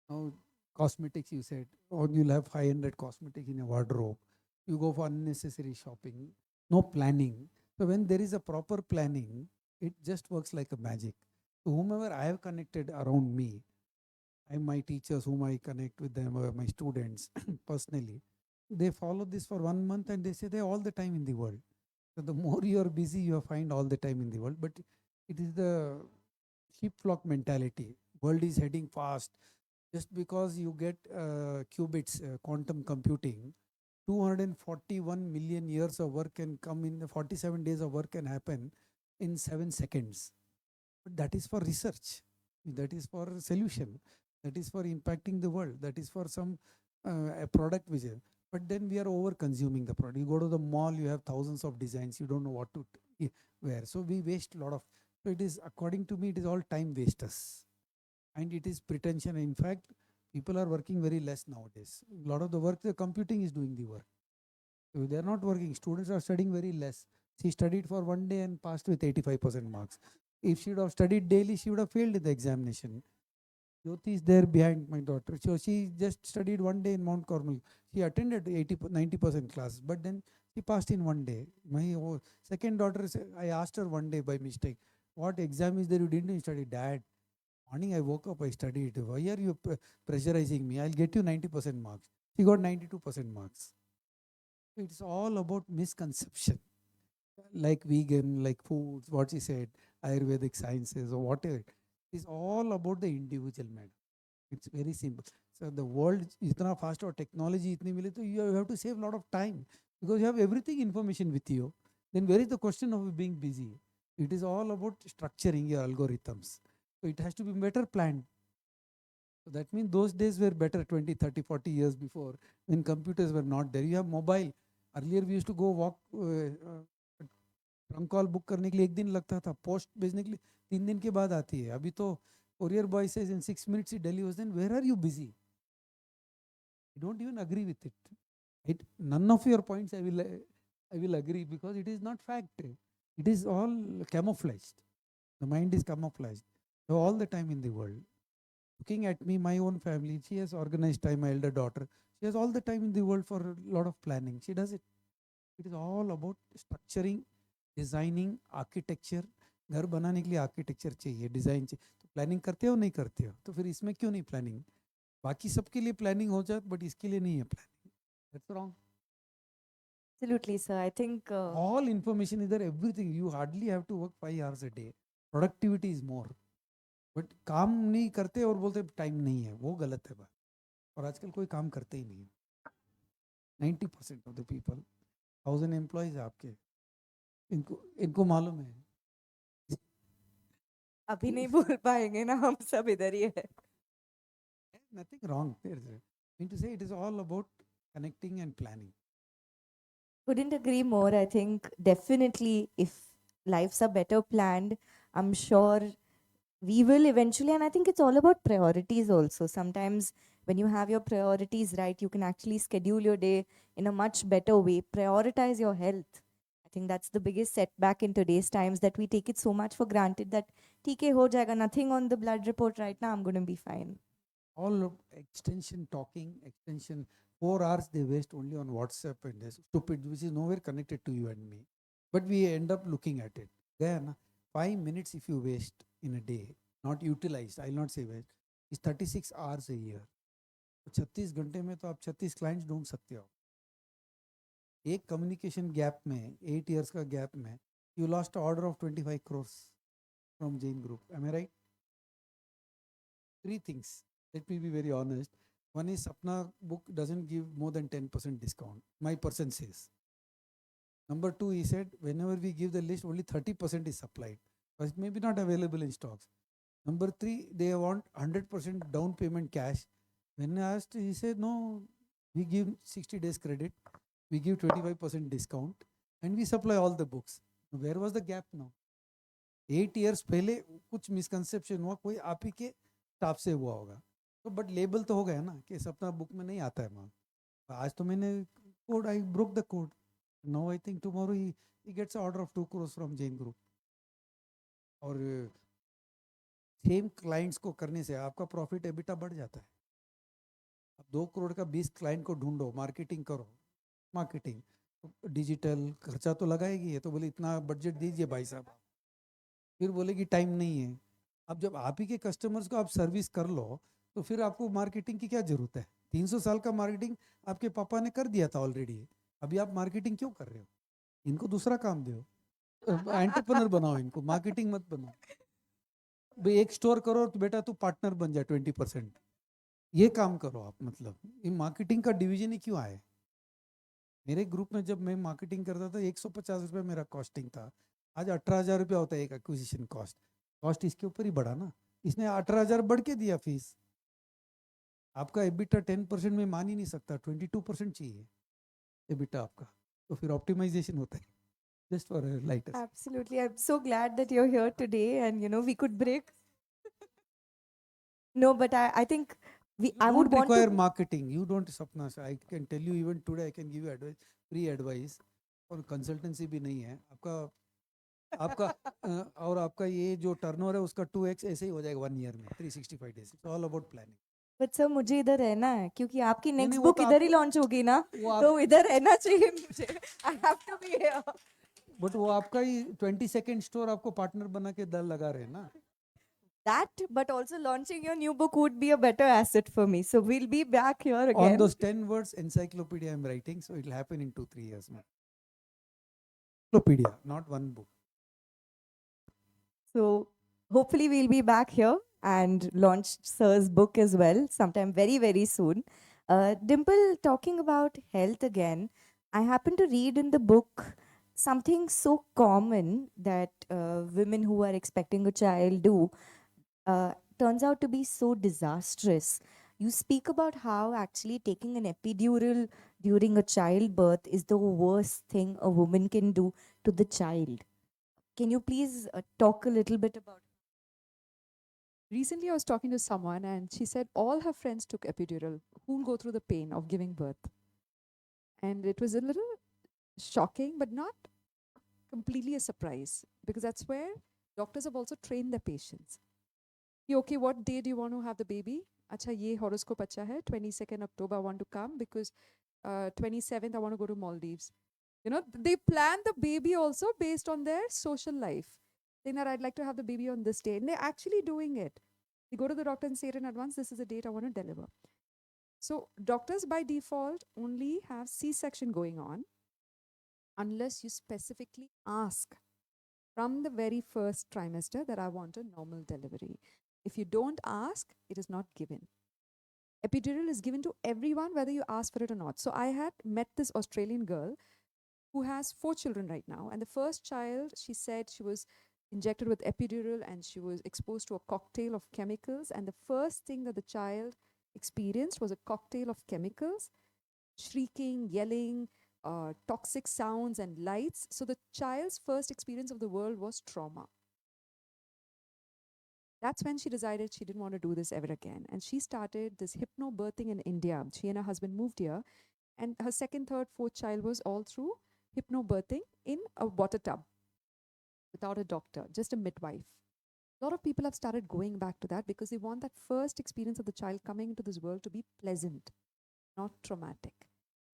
Now, cosmetics, you said, or you'll have 500 cosmetics in a wardrobe. You go for unnecessary shopping, no planning. So when there is a proper planning, it just works like a magic. So whomever I have connected around me, my teachers whom I connect with them, or my students personally, they follow this for 1 month and they say they all the time in the world. So the more you are busy, you find all the time in the world. But it is the sheep flock mentality. World is heading fast. Just because you get qubits, quantum computing, 241 million years of work can come in, 47 days of work can happen in 7 seconds. But that is for research. That is for solution. That is for impacting the world. That is for some a product vision. But then we are over consuming the product. You go to the mall, you have thousands of designs. You don't know what to wear. So we waste a lot of. So it is, according to me, it is all time wasters, and it is pretension. In fact, people are working very less nowadays. A lot of the work, the computing is doing the work. So they are not working. Students are studying very less. She studied for 1 day and passed with 85% marks. If she would have studied daily, she would have failed in the examination. Jyoti is there behind my daughter. So she just studied 1 day in Mount Carmel. She attended 90% class, but then she passed in 1 day. My second daughter, I asked her 1 day by mistake, what exam is there you didn't study? Dad, morning I woke up, I studied. Why are you pressurizing me? I'll get you 90% marks. She got 92% marks. It's all about misconception, like vegan, like foods, what she said, Ayurvedic sciences or whatever. It's all about the individual, madam. It's very simple. So the world is itna fast or technology itni mile, to you have to save a lot of time because you have everything information with you. Then where is the question of being busy? It is all about structuring your algorithms. So it has to be better planned. So that means those days were better 20, 30, 40 years before when computers were not there. You have mobile. Earlier we used to go walk, trunk call book करने के लिए 1 दिन लगता था, post भेजने के लिए 3 दिन के बाद आती है. अभी तो courier boy says in 6 minutes he delivers. Then where are you busy? You don't even agree with it. None of your points I will I will agree because it is not fact. It is all camouflaged. The mind is camouflaged. So all the time in the world. Looking at me, my own family, she has organized time, my elder daughter. She has all the time in the world for a lot of planning. She does it. It is all about structuring, designing architecture. घर बनाने के लिए architecture चाहिए, design चाहिए. तो planning करते हो नहीं करते हो? तो फिर इसमें क्यों नहीं प्लानिंग? बाकी सबके लिए प्लानिंग हो जाए बट इसके लिए नहीं है planning. That's wrong. Absolutely, sir. I think All information is there, everything. You hardly have to work 5 hours a day. Productivity is more. But काम नहीं करते और बोलते टाइम नहीं है, वो गलत है बात. और आजकल कोई काम करते ही नहीं. 90% ऑफ द पीपल, 1000 एम्प्लॉयज आपके, इनको इनको मालूम है. अभी नहीं बोल पाएंगे ना, हम सब इधर ही है. Nothing wrong. There's I mean to say it is all about connecting and planning. Couldn't agree more. I think definitely if lives are better planned, I'm sure we will eventually. And I think it's all about priorities also. Sometimes when you have your priorities right, you can actually schedule your day in a much better way. Prioritize your health. I think that's the biggest setback in today's times, that we take it so much for granted that TK ho jayega, nothing on the blood report right now, I'm going to be fine. All of extension talking, extension 4 hours they waste only on WhatsApp and this stupid, which is nowhere connected to you and me. But we end up looking at it. Then 5 minutes if you waste in a day, not utilized, I'll not say waste, is 36 hours a year. तो 36 घंटे में तो आप 36 clients ढूंढ सकते हो. एक communication gap में, 8 years का गैप में, you lost an order of 25 crores from Jain Group. Am I right? Three things. Let me be very honest. One is Sapna book doesn't give more than 10% discount. My person says. Number two, he said, whenever we give the list, only 30% is supplied. But it may be not available in stocks. Number three, they want 100% down payment cash. When I asked, he said, no, we give 60 days credit. We give 25% discount. And we supply all the books. Where was the gap now? 8 years पहले कुछ misconception हुआ, कोई आप ही के staff से हुआ होगा. तो बट लेबल तो हो गया ना कि सपना बुक में नहीं आता है माल. आज तो मैंने code, I broke the code. Now I think tomorrow he gets order of 2 crores from Jain group. और सेम क्लाइंट्स को करने से आपका प्रॉफिट एबिटा बढ़ जाता है. अब 2 crore का 20 क्लाइंट को ढूंढो, मार्केटिंग करो. मार्केटिंग डिजिटल खर्चा तो लगाएगी है, तो बोले इतना बजट दीजिए भाई साहब. फिर बोलेगी टाइम नहीं है. अब जब आप ही के कस्टमर्स को आप सर्विस कर लो, तो फिर आपको मार्केटिंग की क्या जरूरत है? 300 साल का मार्केटिंग आपके पापा ने कर दिया था ऑलरेडी. अभी आप मार्केटिंग क्यों कर रहे हो? इनको दूसरा काम दो. एंटरप्रेन्योर बनाओ इनको, मार्केटिंग मत बनाओ. भाई एक स्टोर करो तो बेटा तू पार्टनर बन जाए 20%. ये काम करो आप. मतलब ये मार्केटिंग का डिवीजन ही क्यों आए? मेरे ग्रुप में जब मैं मार्केटिंग करता था 150 रुपये मेरा कॉस्टिंग था. आज 18,000 रुपया होता है एक एक्विजिशन कॉस्ट. कॉस्ट इसके ऊपर ही बढ़ा ना. इसने 18,000 बढ़ के दिया फीस. आपका एबिटा 10% में मान ही नहीं सकता, 22% चाहिए एबिटा आपका. तो फिर ऑप्टिमाइजेशन होता है. Just for lighter. Absolutely. I'm so glad that you're here today and we could break. No, but I think I would don't want require to. marketing. You don't, Sapna. I can tell you even today I can give you advice, free advice. और consultancy भी नहीं है आपका. आपका और आपका ये जो टर्नओवर है उसका 2x ऐसे ही हो जाएगा 1 year में, 365 days. It's all about planning. But sir मुझे इधर रहना है क्योंकि आपकी नहीं नेक्स्ट नहीं, वो बुक तो इधर ही आपको, लॉन्च होगी ना, वो आप, तो इधर रहना चाहिए मुझे. I have to be here. But वो आपका ही 22nd स्टोर आपको पार्टनर बना के दल लगा रहे हैं ना. That, but also launching your new book would be a better asset for me. So we'll be back here On again. those 10 words encyclopedia I'm writing, so it'll happen in 2-3 years. Encyclopedia, not one book. So hopefully we'll be back here and launch Sir's book as well sometime very, very soon. Dimple, talking about health again, I happened to read in the book something so common that women who are expecting a child do, turns out to be so disastrous. You speak about how actually taking an epidural during a childbirth is the worst thing a woman can do to the child. Can you please talk a little bit about? Recently, I was talking to someone and she said all her friends took epidural who'll go through the pain of giving birth. And it was a little shocking, but not completely a surprise, because that's where doctors have also trained their patients. Okay, what day do you want to have the baby? Acha, ye horoscope acha hai. 22nd October, I want to come because 27th, I want to go to Maldives. They plan the baby also based on their social life. Saying that I'd like to have the baby on this day. And they're actually doing it. They go to the doctor and say it in advance, this is the date I want to deliver. So doctors by default only have C-section going on unless you specifically ask from the very first trimester that I want a normal delivery. If you don't ask, it is not given. Epidural is given to everyone, whether you ask for it or not. So I had met this Australian girl who has 4 children right now. And the first child, she said she was injected with epidural and she was exposed to a cocktail of chemicals. And the first thing that the child experienced was a cocktail of chemicals, shrieking, yelling, toxic sounds, and lights. So the child's first experience of the world was trauma. That's when she decided she didn't want to do this ever again. And she started this hypnobirthing in India. She and her husband moved here. And her second, third, fourth child was all through hypnobirthing in a water tub without a doctor, just a midwife. A lot of people have started going back to that because they want that first experience of the child coming into this world to be pleasant, not traumatic.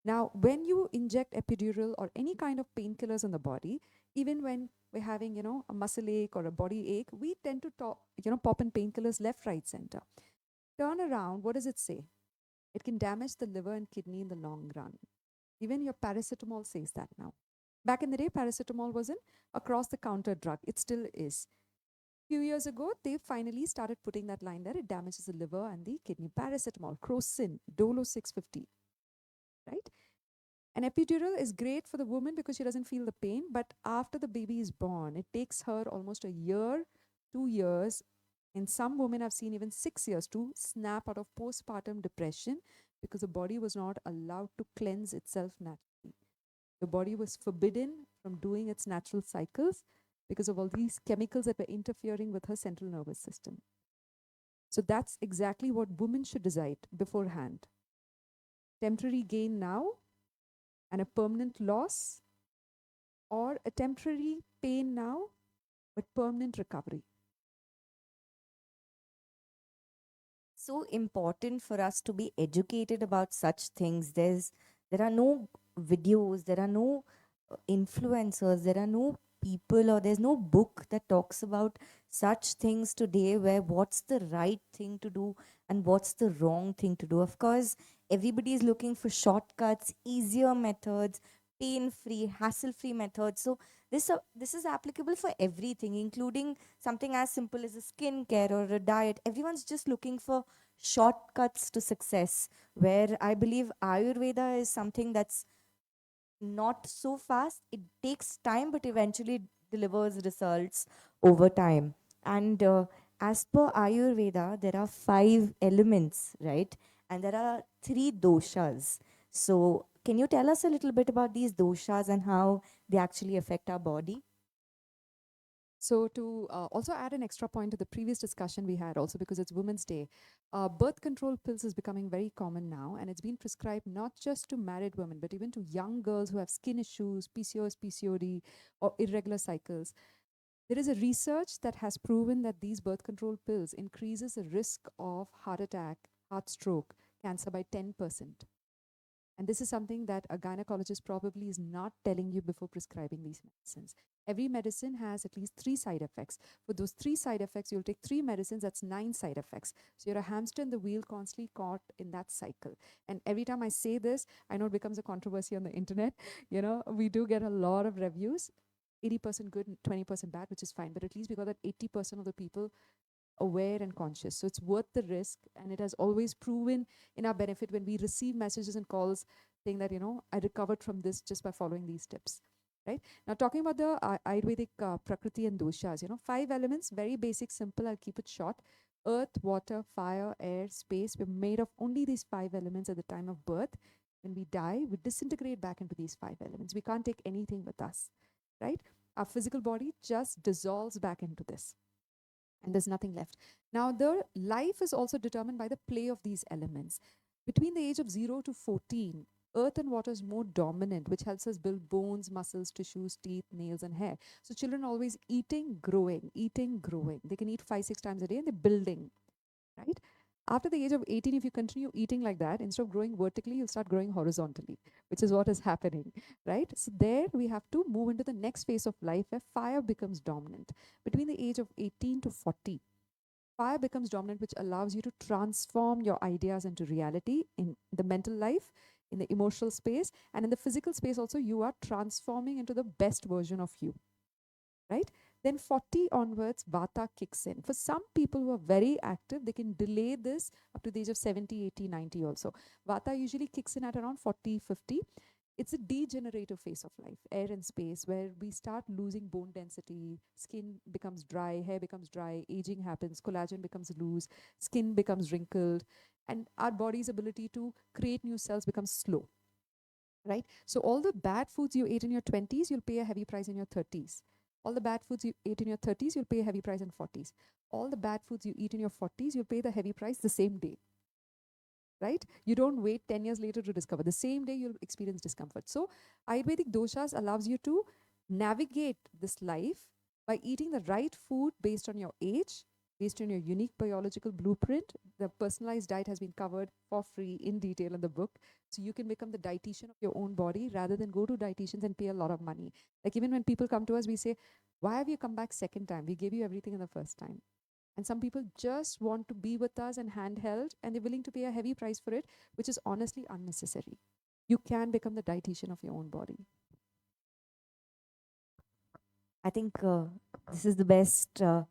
Now, when you inject epidural or any kind of painkillers in the body, even when we're having, a muscle ache or a body ache, we tend to pop in painkillers left, right, center. Turn around, what does it say? It can damage the liver and kidney in the long run. Even your paracetamol says that now. Back in the day, paracetamol was an across the counter drug. It still is. Few years ago, they finally started putting that line there. It damages the liver and the kidney. Paracetamol, Crocin, Dolo 650, right? An epidural is great for the woman because she doesn't feel the pain, but after the baby is born, it takes her almost a year, 2 years. In some women, I've seen even 6 years to snap out of postpartum depression because the body was not allowed to cleanse itself naturally. The body was forbidden from doing its natural cycles because of all these chemicals that were interfering with her central nervous system. So that's exactly what women should decide beforehand. Temporary gain now and a permanent loss, or a temporary pain now but permanent recovery. So important for us to be educated about such things. There are no videos, there are no influencers, there are no people, or there's no book that talks about such things today, where what's the right thing to do and what's the wrong thing to do. Of course, everybody is looking for shortcuts, easier methods, pain free, hassle free methods. So this is applicable for everything, including something as simple as a skincare or a diet. Everyone's just looking for shortcuts to success, where I believe Ayurveda is something that's not so fast. It takes time, but eventually delivers results over time. And as per Ayurveda, there are 5 elements, right? And there are 3 doshas. So, can you tell us a little bit about these doshas and how they actually affect our body? So, to also add an extra point to the previous discussion we had, also because it's Women's Day, birth control pills is becoming very common now, and it's been prescribed not just to married women, but even to young girls who have skin issues, PCOS, PCOD, or irregular cycles. There is a research that has proven that these birth control pills increases the risk of heart attack, heart stroke, cancer by 10%. And this is something that a gynecologist probably is not telling you before prescribing these medicines. Every medicine has at least 3 side effects. For those 3 side effects, you'll take 3 medicines, that's 9 side effects. So you're a hamster in the wheel, constantly caught in that cycle. And every time I say this, I know it becomes a controversy on the internet. We do get a lot of reviews, 80% good and 20% bad, which is fine. But at least we got that 80% of the people aware and conscious. So it's worth the risk. And it has always proven in our benefit when we receive messages and calls saying that, I recovered from this just by following these tips. Right now, talking about the Ayurvedic Prakriti and doshas, 5 elements, very basic, simple. I'll keep it short. Earth, water, fire, air, space. We're made of only these 5 elements at the time of birth. When we die, we disintegrate back into these 5 elements. We can't take anything with us, right? Our physical body just dissolves back into this, and there's nothing left. Now, the life is also determined by the play of these elements. Between the age of 0 to 14, earth and water is more dominant, which helps us build bones, muscles, tissues, teeth, nails, and hair. So children are always eating, growing, eating, growing. They can eat 5, 6 times a day and they're building, right? After the age of 18, if you continue eating like that, instead of growing vertically, you'll start growing horizontally, which is what is happening, right? So there we have to move into the next phase of life where fire becomes dominant. Between the age of 18 to 40, fire becomes dominant, which allows you to transform your ideas into reality in the mental life, in the emotional space, and in the physical space also. You are transforming into the best version of you, right? Then 40 onwards, Vata kicks in. For some people who are very active, they can delay this up to the age of 70, 80, 90 also. Vata usually kicks in at around 40, 50. It's a degenerative phase of life, air and space, where we start losing bone density, skin becomes dry, hair becomes dry, aging happens, collagen becomes loose, skin becomes wrinkled, and our body's ability to create new cells becomes slow, right? So all the bad foods you ate in your 20s, you'll pay a heavy price in your 30s. All the bad foods you ate in your 30s, you'll pay a heavy price in 40s. All the bad foods you eat in your 40s, you'll pay the heavy price the same day, right? You don't wait 10 years later to discover. The same day you'll experience discomfort. So Ayurvedic doshas allows you to navigate this life by eating the right food based on your age, based on your unique biological blueprint. The personalized diet has been covered for free in detail in the book. So you can become the dietitian of your own body rather than go to dietitians and pay a lot of money. Like even when people come to us, we say, why have you come back second time? We gave you everything in the first time. And some people just want to be with us and handheld, and they're willing to pay a heavy price for it, which is honestly unnecessary. You can become the dietitian of your own body. I think this is the best uh,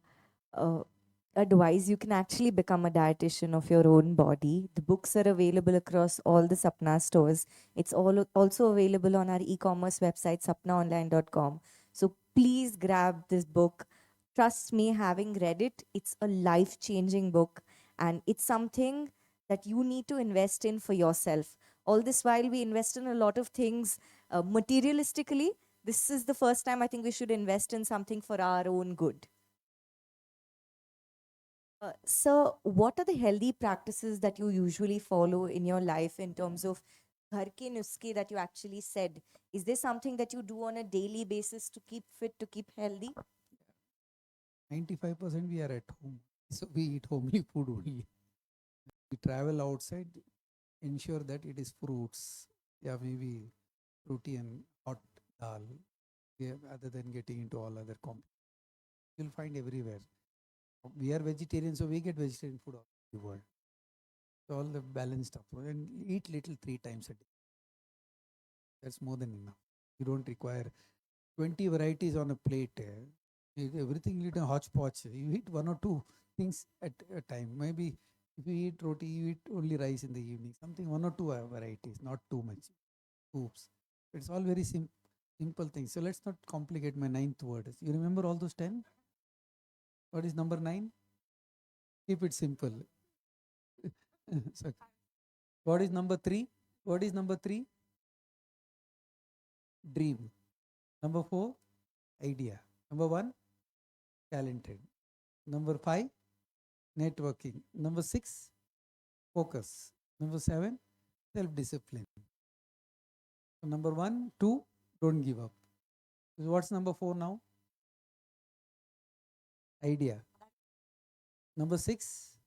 advice. You can actually become a dietitian of your own body. The books are available across all the Sapna stores. It's all also available on our e-commerce website, sapnaonline.com. So please grab this book. Trust me, having read it, it's a life-changing book, and it's something that you need to invest in for yourself. All this while we invest in a lot of things materialistically, this is the first time I think we should invest in something for our own good. So, what are the healthy practices that you usually follow in your life in terms of ghar ke nuske that you actually said? Is there something that you do on a daily basis to keep fit, to keep healthy? 95% we are at home. So we eat homely food only. We travel outside, ensure that it is fruits. Yeah, maybe fruity and hot dal. Yeah, other than getting into all other you'll find everywhere. We are vegetarian, so we get vegetarian food all over the world. So all the balanced approach and eat little 3 times a day. That's more than enough. You don't require 20 varieties on a plate. Everything you eat a hodgepodge. You eat one or two things at a time. Maybe if you eat roti, you eat only rice in the evening. Something one or two varieties, not too much. Oops. It's all very simple things. So let's not complicate my ninth word. You remember all those 10? What is number 9? Keep it simple. So, what is number 3? What is number 3? Dream. Number 4? Idea. Number 1? Talented. Number 5? Networking. Number 6? Focus. Number 7? Self-discipline. So number 1, 2, don't give up. So what's number 4 now? Idea. Number 6,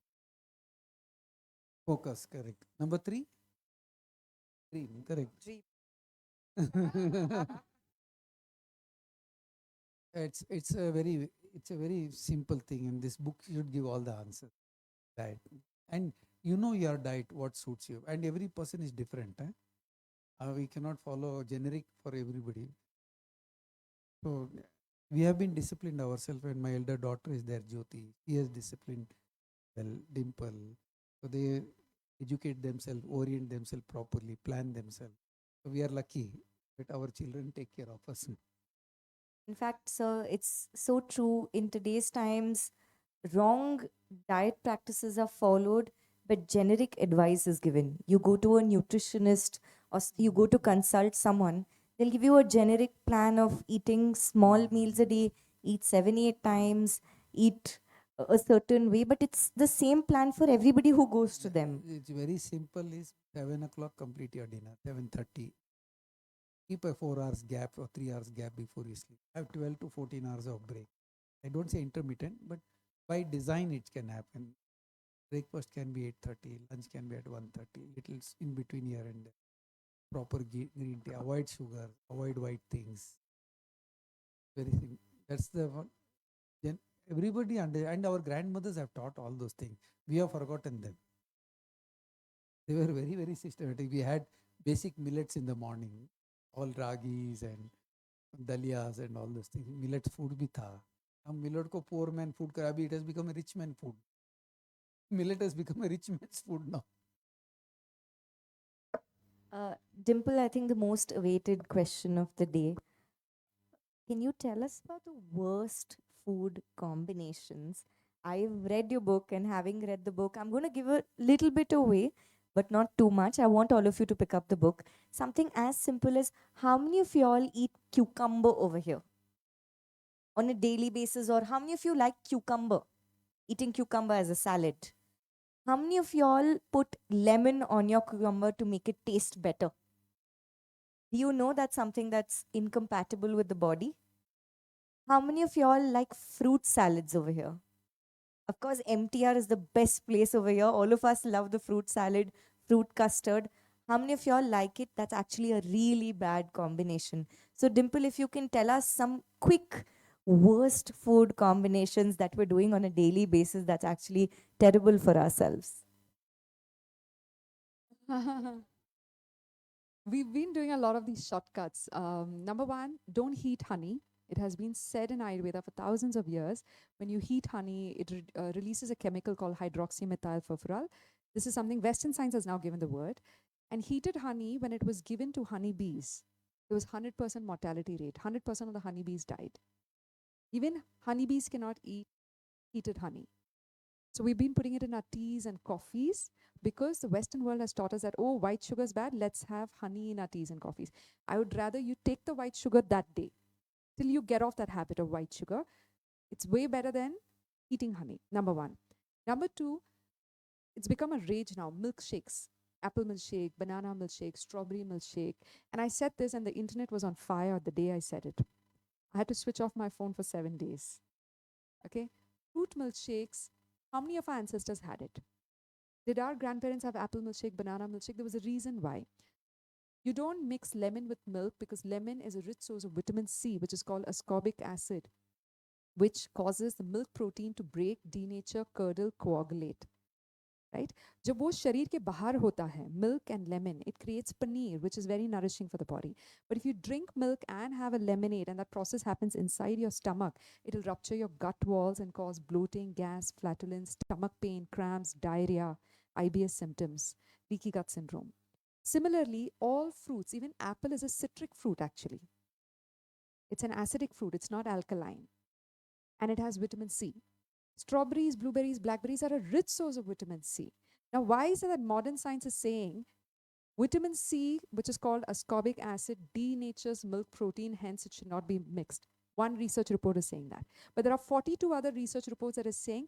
focus. Correct. Number 3, dream. Correct. Dream. It's a very simple thing, and this book should give all the answers. Right. And you know your diet, what suits you, and every person is different. We cannot follow generic for everybody. So we have been disciplined ourselves, and my elder daughter is there, Jyoti. She has disciplined well, Dimple. So they educate themselves, orient themselves properly, plan themselves. So we are lucky that our children take care of us. In fact, sir, it's so true. In today's times, wrong diet practices are followed, but generic advice is given. You go to a nutritionist or you go to consult someone, they'll give you a generic plan of eating small meals a day, eat 7, 8 times, eat a certain way, but it's the same plan for everybody who goes to them. It's very simple. Is 7 o'clock complete your dinner. 7:30. Keep a 4 hours gap or 3 hours gap before you sleep. Have 12 to 14 hours of break. I don't say intermittent, but by design it can happen. Breakfast can be 8:30, lunch can be at 1:30. Little in between here and there. Proper green tea. Avoid sugar. Avoid white things. Very simple. That's the one. Then everybody and our grandmothers have taught all those things. We have forgotten them. They were very, very systematic. We had basic millets in the morning, all ragis and dalias and all those things. Millets food bhi tha. हम millet को poor man food करा अभी it has become a rich man food. Millet has become a rich man's food now. Dimple, I think the most awaited question of the day. Can you tell us about the worst food combinations? I've read your book, and having read the book, I'm going to give a little bit away, but not too much. I want all of you to pick up the book. Something as simple as, how many of y'all eat cucumber over here on a daily basis, or how many of you like cucumber, eating cucumber as a salad? How many of y'all put lemon on your cucumber to make it taste better? Do you know that's something that's incompatible with the body? How many of y'all like fruit salads over here? Of course, MTR is the best place over here. All of us love the fruit salad, fruit custard. How many of y'all like it? That's actually a really bad combination. So, Dimple, if you can tell us some quick worst food combinations that we're doing on a daily basis that's actually terrible for ourselves. We've been doing a lot of these shortcuts. Number one, don't heat honey. It has been said in Ayurveda for thousands of years. When you heat honey, it releases a chemical called hydroxymethylfurfural. This is something Western science has now given the word. And heated honey, when it was given to honeybees, there was 100% mortality rate. 100% of the honeybees died. Even honeybees cannot eat heated honey. So we've been putting it in our teas and coffees because the Western world has taught us that, oh, white sugar is bad, let's have honey in our teas and coffees. I would rather you take the white sugar that day till you get off that habit of white sugar. It's way better than eating honey, number one. Number two, it's become a rage now, milkshakes. Apple milkshake, banana milkshake, strawberry milkshake. And I said this and the internet was on fire the day I said it. I had to switch off my phone for 7 days. Okay? Fruit milkshakes, how many of our ancestors had it? Did our grandparents have apple milkshake, banana milkshake? There was a reason why. You don't mix lemon with milk because lemon is a rich source of vitamin C, which is called ascorbic acid, which causes the milk protein to break, denature, curdle, coagulate. Right? जब वो शरीर के बाहर होता है, milk and lemon, it creates paneer, which is very nourishing for the body. But if you drink milk and have a lemonade, and that process happens inside your stomach, it'll rupture your gut walls and cause bloating, gas, flatulence, stomach pain, cramps, diarrhea, IBS symptoms, leaky gut syndrome. Similarly, all fruits, even apple is a citric fruit actually. It's an acidic fruit, it's not alkaline. And it has vitamin C. Strawberries, blueberries, blackberries are a rich source of vitamin C. Now, why is it that modern science is saying vitamin C, which is called ascorbic acid, denatures milk protein, hence it should not be mixed? One research report is saying that. But there are 42 other research reports that is saying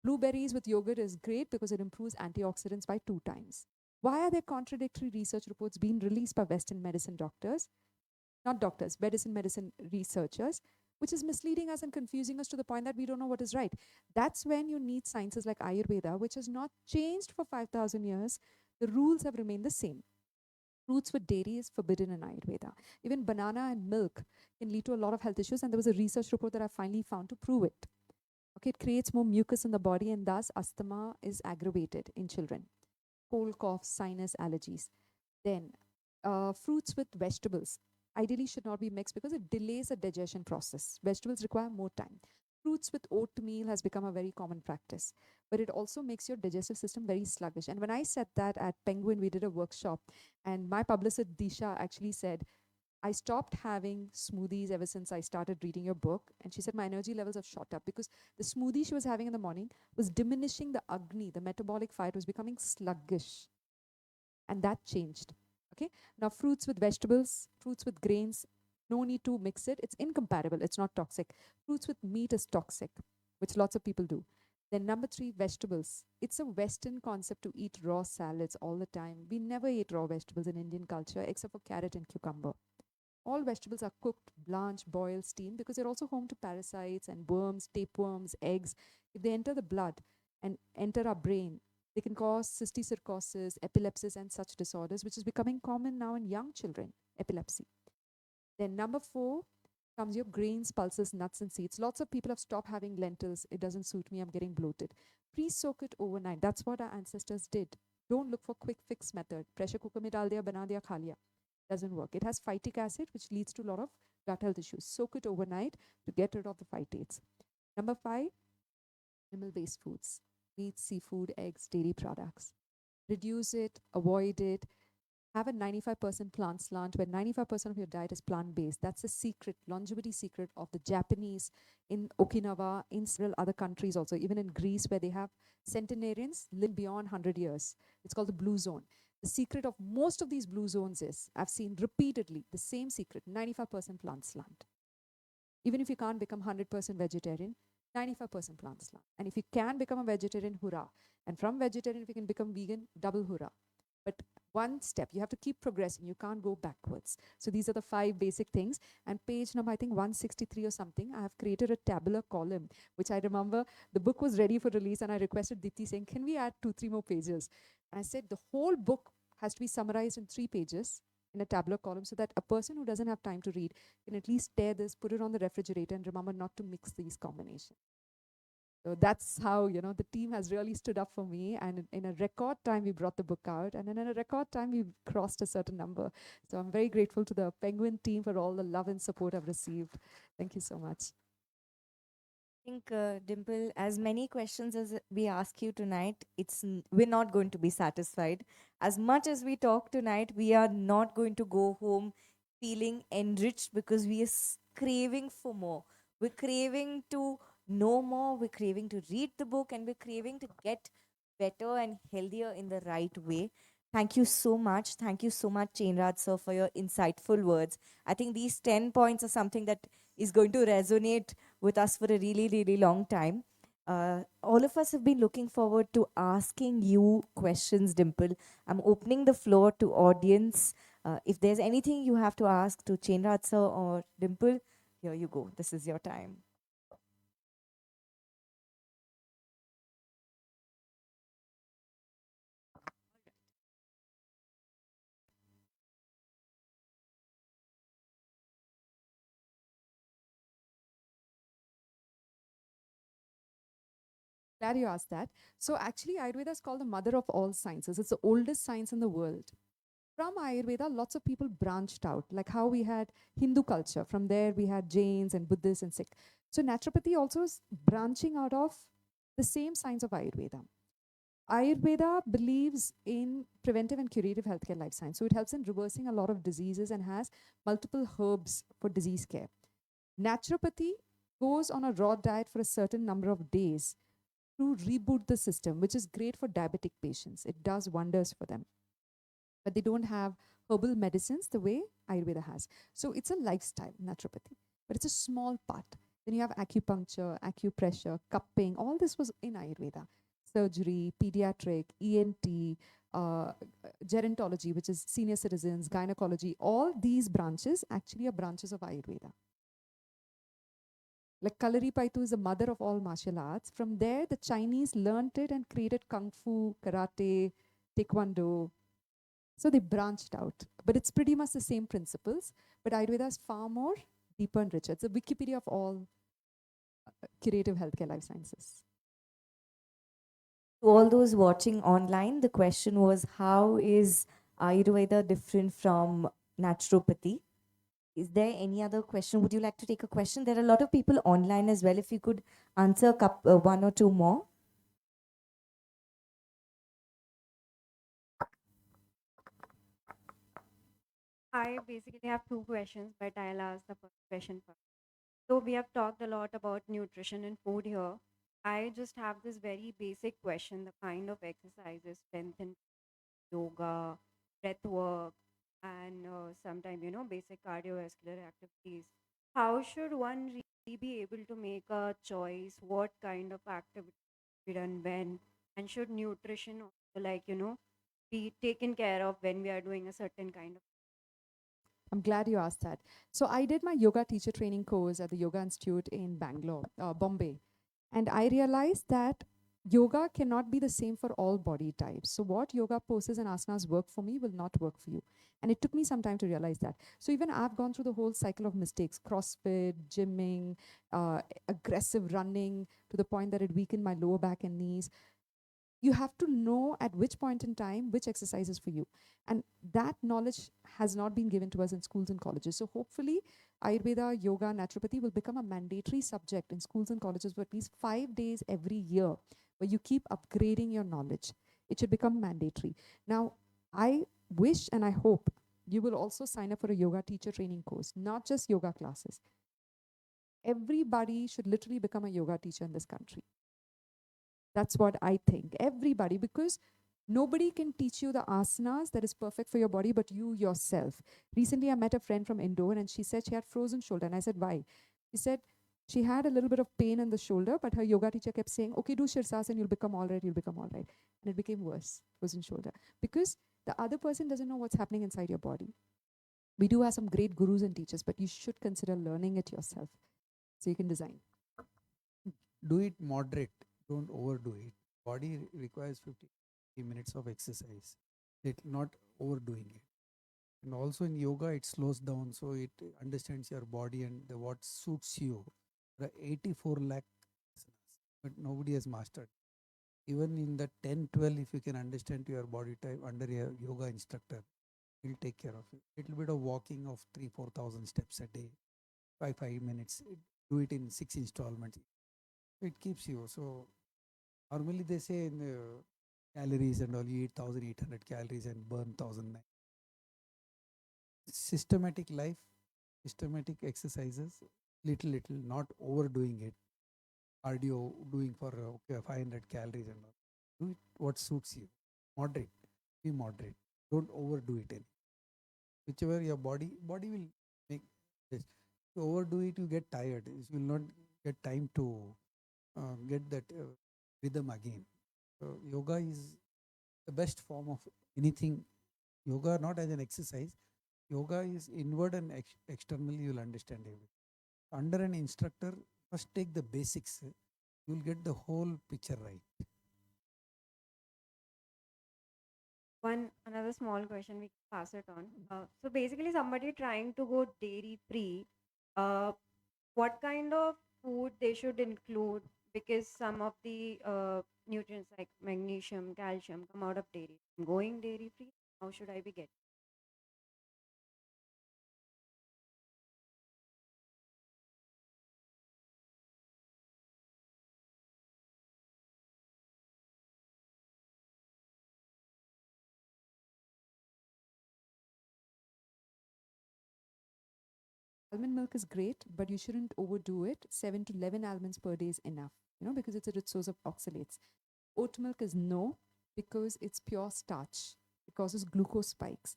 blueberries with yogurt is great because it improves antioxidants by 2 times. Why are there contradictory research reports being released by Western medicine doctors? Not doctors, medicine researchers, which is misleading us and confusing us to the point that we don't know what is right. That's when you need sciences like Ayurveda, which has not changed for 5,000 years. The rules have remained the same. Fruits with dairy is forbidden in Ayurveda. Even banana and milk can lead to a lot of health issues, and there was a research report that I finally found to prove it. Okay, it creates more mucus in the body, and thus asthma is aggravated in children. Cold, cough, sinus, allergies. Then, fruits with vegetables ideally should not be mixed because it delays the digestion process. Vegetables require more time. Fruits with oatmeal has become a very common practice, but it also makes your digestive system very sluggish. And when I said that at Penguin, we did a workshop, and my publicist Disha actually said, I stopped having smoothies ever since I started reading your book. And she said my energy levels have shot up because the smoothie she was having in the morning was diminishing the Agni, the metabolic fire. It was becoming sluggish. And that changed. Okay. Now, fruits with vegetables, fruits with grains, no need to mix it. It's incompatible. It's not toxic. Fruits with meat is toxic, which lots of people do. Then number three, vegetables. It's a Western concept to eat raw salads all the time. We never eat raw vegetables in Indian culture except for carrot and cucumber. All vegetables are cooked, blanched, boiled, steamed because they're also home to parasites and worms, tapeworms, eggs. If they enter the blood and enter our brain, they can cause cysticercosis, epilepsy, and such disorders, which is becoming common now in young children, epilepsy. Then number four comes your grains, pulses, nuts, and seeds. Lots of people have stopped having lentils. It doesn't suit me. I'm getting bloated. Pre-soak it overnight. That's what our ancestors did. Don't look for quick fix method. Pressure cooker mein dal diya, bana diya, kha liya. Doesn't work. It has phytic acid, which leads to a lot of gut health issues. Soak it overnight to get rid of the phytates. Number five, animal-based foods. Meat, seafood, eggs, dairy products. Reduce it, avoid it, have a 95% plant slant where 95% of your diet is plant based. That's the secret, longevity secret of the Japanese in Okinawa, in several other countries also, even in Greece, where they have centenarians live beyond 100 years. It's called the blue zone. The secret of most of these blue zones is, I've seen repeatedly the same secret, 95% plant slant. Even if you can't become 100% vegetarian, 95% plant slant. And if you can become a vegetarian, hurrah. And from vegetarian, if you can become vegan, double hurrah. But one step, you have to keep progressing. You can't go backwards. So these are the five basic things. And page number, I think 163 or something, I have created a tabular column, which I remember the book was ready for release. And I requested Dipti saying, can we add 2-3 more pages? And I said, the whole book has to be summarized in 3 pages in a tabular column so that a person who doesn't have time to read can at least tear this, put it on the refrigerator, and remember not to mix these combinations. So that's how, the team has really stood up for me. And in a record time, we brought the book out. And in a record time, we crossed a certain number. So I'm very grateful to the Penguin team for all the love and support I've received. Thank you so much. I think, Dimple, as many questions as we ask you tonight, we're not going to be satisfied. As much as we talk tonight, we are not going to go home feeling enriched because we are craving for more. We're craving to know more. We're craving to read the book, and we're craving to get better and healthier in the right way. Thank you so much. Thank you so much, Chenraj sir, for your insightful words. I think these 10 points are something that is going to resonate with us for a really, really long time. All of us have been looking forward to asking you questions, Dimple. I'm opening the floor to audience. If there's anything you have to ask to Chenraj sir or Dimple, here you go. This is your time. Glad you asked that. So actually, Ayurveda is called the mother of all sciences. It's the oldest science in the world. From Ayurveda, lots of people branched out, like how we had Hindu culture. From there, we had Jains and Buddhists and Sikh. So naturopathy also is branching out of the same science of Ayurveda. Ayurveda believes in preventive and curative healthcare life science. So it helps in reversing a lot of diseases and has multiple herbs for disease care. Naturopathy goes on a raw diet for a certain number of days to reboot the system, which is great for diabetic patients. It does wonders for them. But they don't have herbal medicines the way Ayurveda has. So it's a lifestyle, naturopathy, but it's a small part. Then you have acupuncture, acupressure, cupping. All this was in Ayurveda. Surgery, pediatric, ENT, gerontology, which is senior citizens, gynecology. All these branches actually are branches of Ayurveda. Like Kalari Paitu is the mother of all martial arts. From there, the Chinese learned it and created Kung Fu, Karate, Taekwondo. So they branched out. But it's pretty much the same principles. But Ayurveda is far more deeper and richer. It's a Wikipedia of all curative healthcare life sciences. To all those watching online, the question was, how is Ayurveda different from naturopathy? Is there any other question? Would you like to take a question? There are a lot of people online as well. If you could answer one or two more. I basically have two questions, but I'll ask the first question first. So we have talked a lot about nutrition and food here. I just have this very basic question: the kind of exercises, strength and yoga, breath work, and sometimes basic cardiovascular activities. How should one really be able to make a choice? What kind of activity be done when, and should nutrition also, like, be taken care of when we are doing a certain kind of. I'm glad you asked that. So I did my yoga teacher training course at the Yoga Institute in Bangalore, Bombay. And I realized that yoga cannot be the same for all body types. So what yoga poses and asanas work for me will not work for you. And it took me some time to realize that. So even I've gone through the whole cycle of mistakes, CrossFit, gymming, aggressive running, to the point that it weakened my lower back and knees. You have to know at which point in time which exercise is for you, and that knowledge has not been given to us in schools and colleges. So hopefully Ayurveda, yoga, naturopathy will become a mandatory subject in schools and colleges for at least 5 days every year, where you keep upgrading your knowledge. It should become mandatory. Now I wish and I hope you will also sign up for a yoga teacher training course, not just yoga classes. Everybody should literally become a yoga teacher in this country. That's what I think. Everybody, because nobody can teach you the asanas that is perfect for your body but you yourself. Recently, I met a friend from Indore and she said she had frozen shoulder. And I said, why? She said she had a little bit of pain in the shoulder, but her yoga teacher kept saying, okay, do Shirsasana, you'll become all right, you'll become all right. And it became worse, frozen shoulder. Because the other person doesn't know what's happening inside your body. We do have some great gurus and teachers, but you should consider learning it yourself so you can design. Do it moderate, don't overdo it. Body requires 50 minutes of exercise. It not overdoing it. And also in yoga, it slows down, so it understands your body and what suits you. There are 84 lakh asanas, but nobody has mastered. Even in the 10, 12, if you can understand your body type under a yoga instructor, he'll take care of you. Little bit of walking of 4,000 steps a day, 5 minutes. Do it in 6 installments. It keeps you. So normally they say in calories and all, you eat 1,800 calories and burn 1,009. Systematic life, systematic exercises, little, not overdoing it. Cardio doing for okay 500 calories and all. Do it what suits you. Moderate, be moderate. Don't overdo it. Whichever your body will make this. You overdo it, you get tired. You will not get time to get that rhythm again. So yoga is the best form of anything. Yoga not as an exercise. Yoga is inward and externally. You'll understand everything. Under an instructor, first take the basics. You'll get the whole picture right. One another small question, we can pass it on. So basically, somebody trying to go dairy free, uh, what kind of food they should include? Because some of the nutrients like magnesium, calcium come out of dairy. Going dairy free, how should I be getting? Almond milk is great, but you shouldn't overdo it. 7 to 11 almonds per day is enough, because it's a rich source of oxalates. Oat milk is no, because it's pure starch. It causes glucose spikes.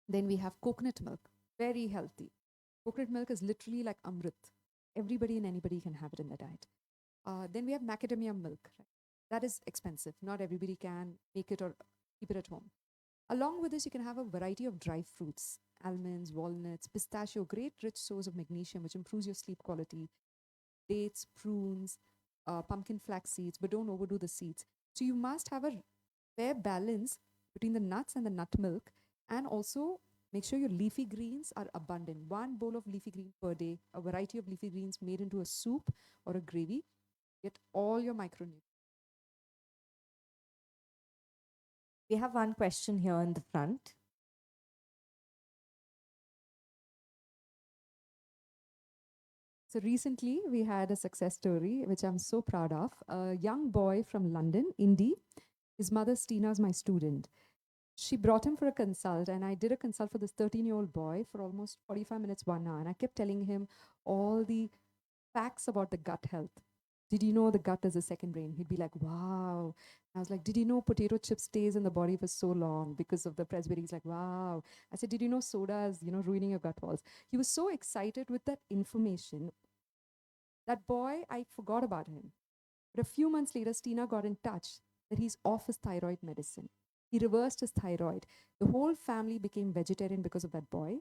Then we have coconut milk, very healthy. Coconut milk is literally like amrit. Everybody and anybody can have it in their diet. Then we have macadamia milk. Right? That is expensive. Not everybody can make it or keep it at home. Along with this, you can have a variety of dry fruits, almonds, walnuts, pistachio, great rich source of magnesium, which improves your sleep quality, dates, prunes, pumpkin flax seeds, but don't overdo the seeds. So you must have a fair balance between the nuts and the nut milk, and also make sure your leafy greens are abundant. One bowl of leafy green per day, a variety of leafy greens made into a soup or a gravy, get all your micronutrients. We have one question here in the front. So recently, we had a success story, which I'm so proud of. A young boy from London, Indy, his mother, Stina, is my student. She brought him for a consult, and I did a consult for this 13-year-old boy for almost 45 minutes, 1 hour. And I kept telling him all the facts about the gut health. Did you know the gut is a second brain? He'd be like, wow. I was like, did you know potato chip stays in the body for so long because of the presbytery? He's like, wow. I said, did you know soda is, ruining your gut walls? He was so excited with that information. That boy, I forgot about him. But a few months later, Stina got in touch that he's off his thyroid medicine. He reversed his thyroid. The whole family became vegetarian because of that boy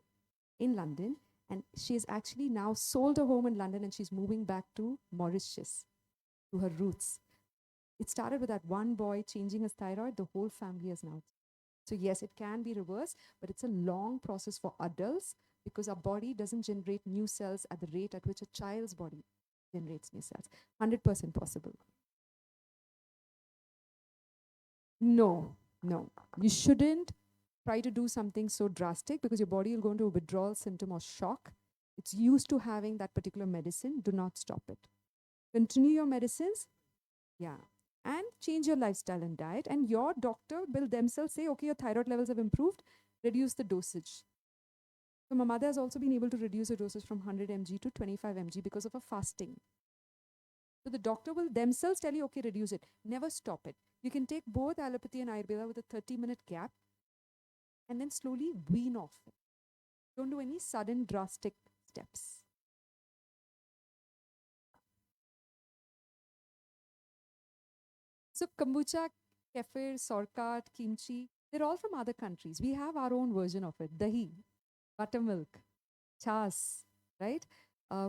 in London. And she's actually now sold a home in London and she's moving back to Mauritius, to her roots. It started with that one boy changing his thyroid. The whole family is now. So yes, it can be reversed, but it's a long process for adults because our body doesn't generate new cells at the rate at which a child's body generates new cells. 100% possible. No, no. You shouldn't try to do something so drastic because your body will go into a withdrawal symptom or shock. It's used to having that particular medicine. Do not stop it. Continue your medicines. Yeah. And change your lifestyle and diet. And your doctor will themselves say, okay, your thyroid levels have improved, reduce the dosage. So my mother has also been able to reduce her dosage from 100 mg to 25 mg because of a fasting. So the doctor will themselves tell you, okay, reduce it. Never stop it. You can take both allopathy and Ayurveda with a 30-minute gap and then slowly wean off it. Don't do any sudden drastic steps. So kombucha, kefir, sorkat, kimchi, they're all from other countries. We have our own version of it. Dahi, buttermilk, chas, right?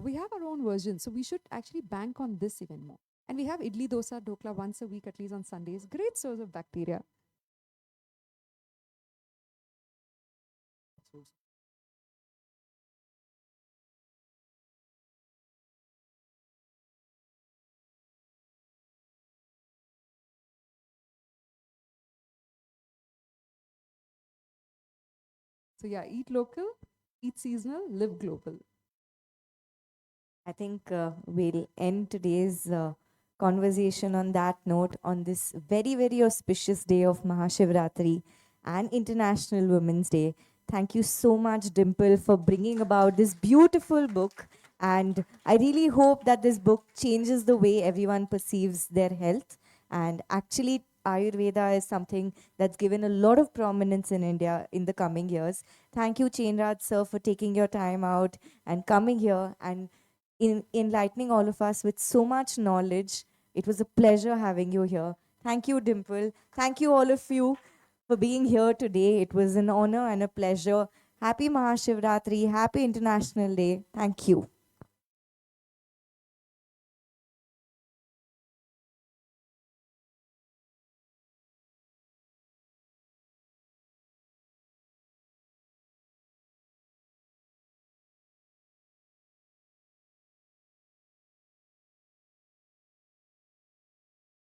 We have our own version. So we should actually bank on this even more. And we have idli, dosa, dokla once a week, at least on Sundays. Great source of bacteria. So yeah, eat local, eat seasonal, live global. I think we'll end today's conversation on that note on this very, very auspicious day of Mahashivratri and International Women's Day. Thank you so much, Dimple, for bringing about this beautiful book. And I really hope that this book changes the way everyone perceives their health. And actually, Ayurveda is something that's given a lot of prominence in India in the coming years. Thank you, Chenraj sir, for taking your time out and coming here and enlightening all of us with so much knowledge. It was a pleasure having you here. Thank you, Dimple. Thank you, all of you, for being here today. It was an honor and a pleasure. Happy Mahashivratri. Happy International Day. Thank you.